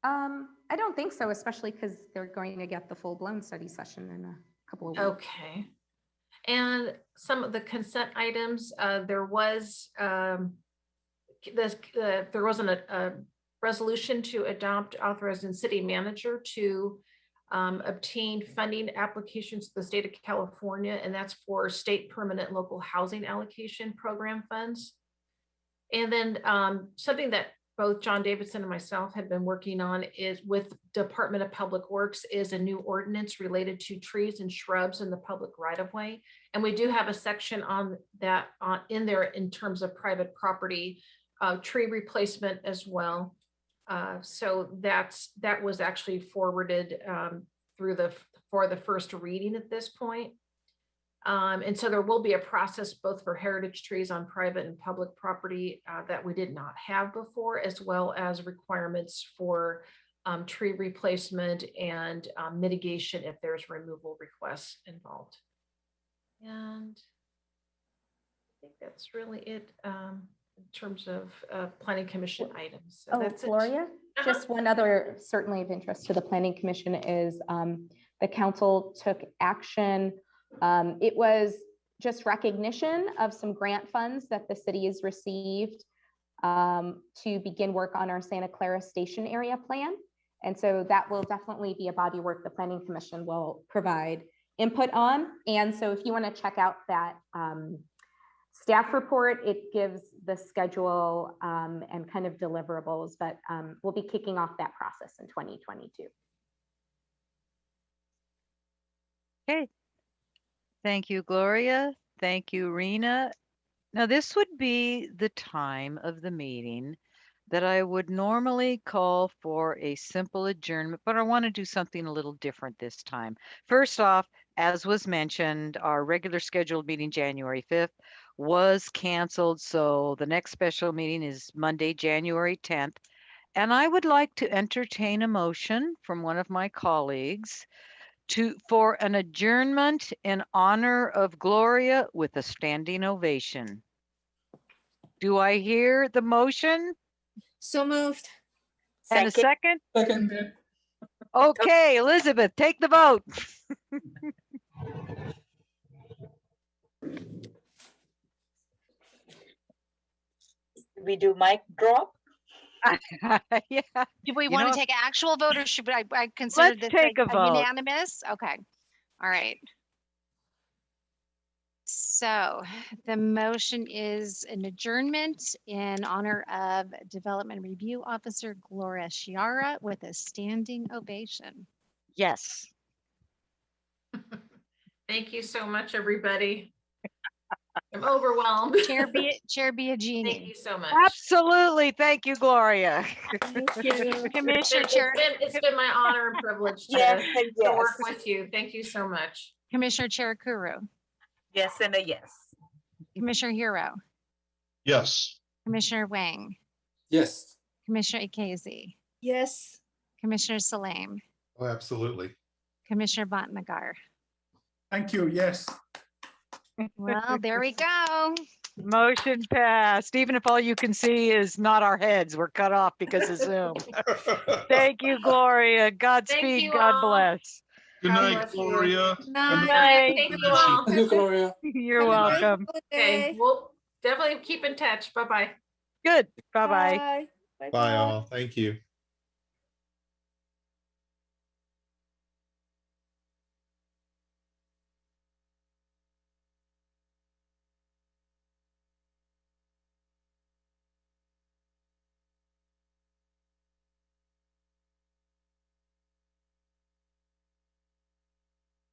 N: I don't think so, especially because they're going to get the full-blown study session in a couple of weeks.
E: Okay. And some of the consent items, there was there wasn't a resolution to adopt authorizing city manager to obtain funding applications to the state of California, and that's for state permanent local housing allocation program funds. And then something that both John Davidson and myself have been working on is with Department of Public Works is a new ordinance related to trees and shrubs in the public right of way. And we do have a section on that in there in terms of private property, tree replacement as well. So that was actually forwarded for the first reading at this point. And so there will be a process both for heritage trees on private and public property that we did not have before, as well as requirements for tree replacement and mitigation if there's removal requests involved. And I think that's really it in terms of planning commission items. So that's
N: Gloria, just one other certainly of interest to the planning commission is the council took action. It was just recognition of some grant funds that the city has received to begin work on our Santa Clara station area plan. And so that will definitely be a body of work the planning commission will provide input on. And so if you want to check out that staff report, it gives the schedule and kind of deliverables, but we'll be kicking off that process in 2022.
B: Okay. Thank you, Gloria. Thank you, Rena. Now, this would be the time of the meeting that I would normally call for a simple adjournment, but I want to do something a little different this time. First off, as was mentioned, our regular scheduled meeting January 5th was canceled, so the next special meeting is Monday, January 10th. And I would like to entertain a motion from one of my colleagues for an adjournment in honor of Gloria with a standing ovation. Do I hear the motion?
G: So moved.
B: And a second?
P: Second.
B: Okay, Elizabeth, take the vote.
J: We do mic drop.
B: Yeah.
A: Do we
B: You
A: want
B: know
A: to take an actual vote or should I consider
B: Let's
A: this
B: take
A: like
B: a vote.
A: unanimous? Okay. All right. So the motion is an adjournment in honor of Development Review Officer Gloria Chiara with a standing ovation.
B: Yes.
E: Thank you so much, everybody. I'm overwhelmed.
A: Chair Biagini.
E: Thank you so much.
B: Absolutely. Thank you, Gloria.
A: Commissioner Chair.
E: It's been my honor and privilege to,
J: Yes and
E: to work
J: yes.
E: with you. Thank you so much.
A: Commissioner Chair Kuru.
J: Yes and a yes.
A: Commissioner Hero.
D: Yes.
A: Commissioner Wang.
P: Yes.
A: Commissioner Ikezi.
G: Yes.
A: Commissioner Salem.
F: Oh, absolutely.
A: Commissioner Bhatnagar.
L: Thank you. Yes.
A: Well, there we go.
B: Motion passed. Even if all you can see is not our heads, we're cut off because of Zoom. Thank you, Gloria. Godspeed.
E: you
B: God
E: all.
B: bless.
D: Good
E: God
D: night,
E: bless you.
D: Gloria.
E: Good
D: And
E: night.
B: night.
E: Thank you all.
P: Thank you, Gloria.
B: You're welcome.
E: Okay, we'll definitely keep in touch. Bye-bye.
B: Good. Bye-bye.
F: Bye all. Thank you.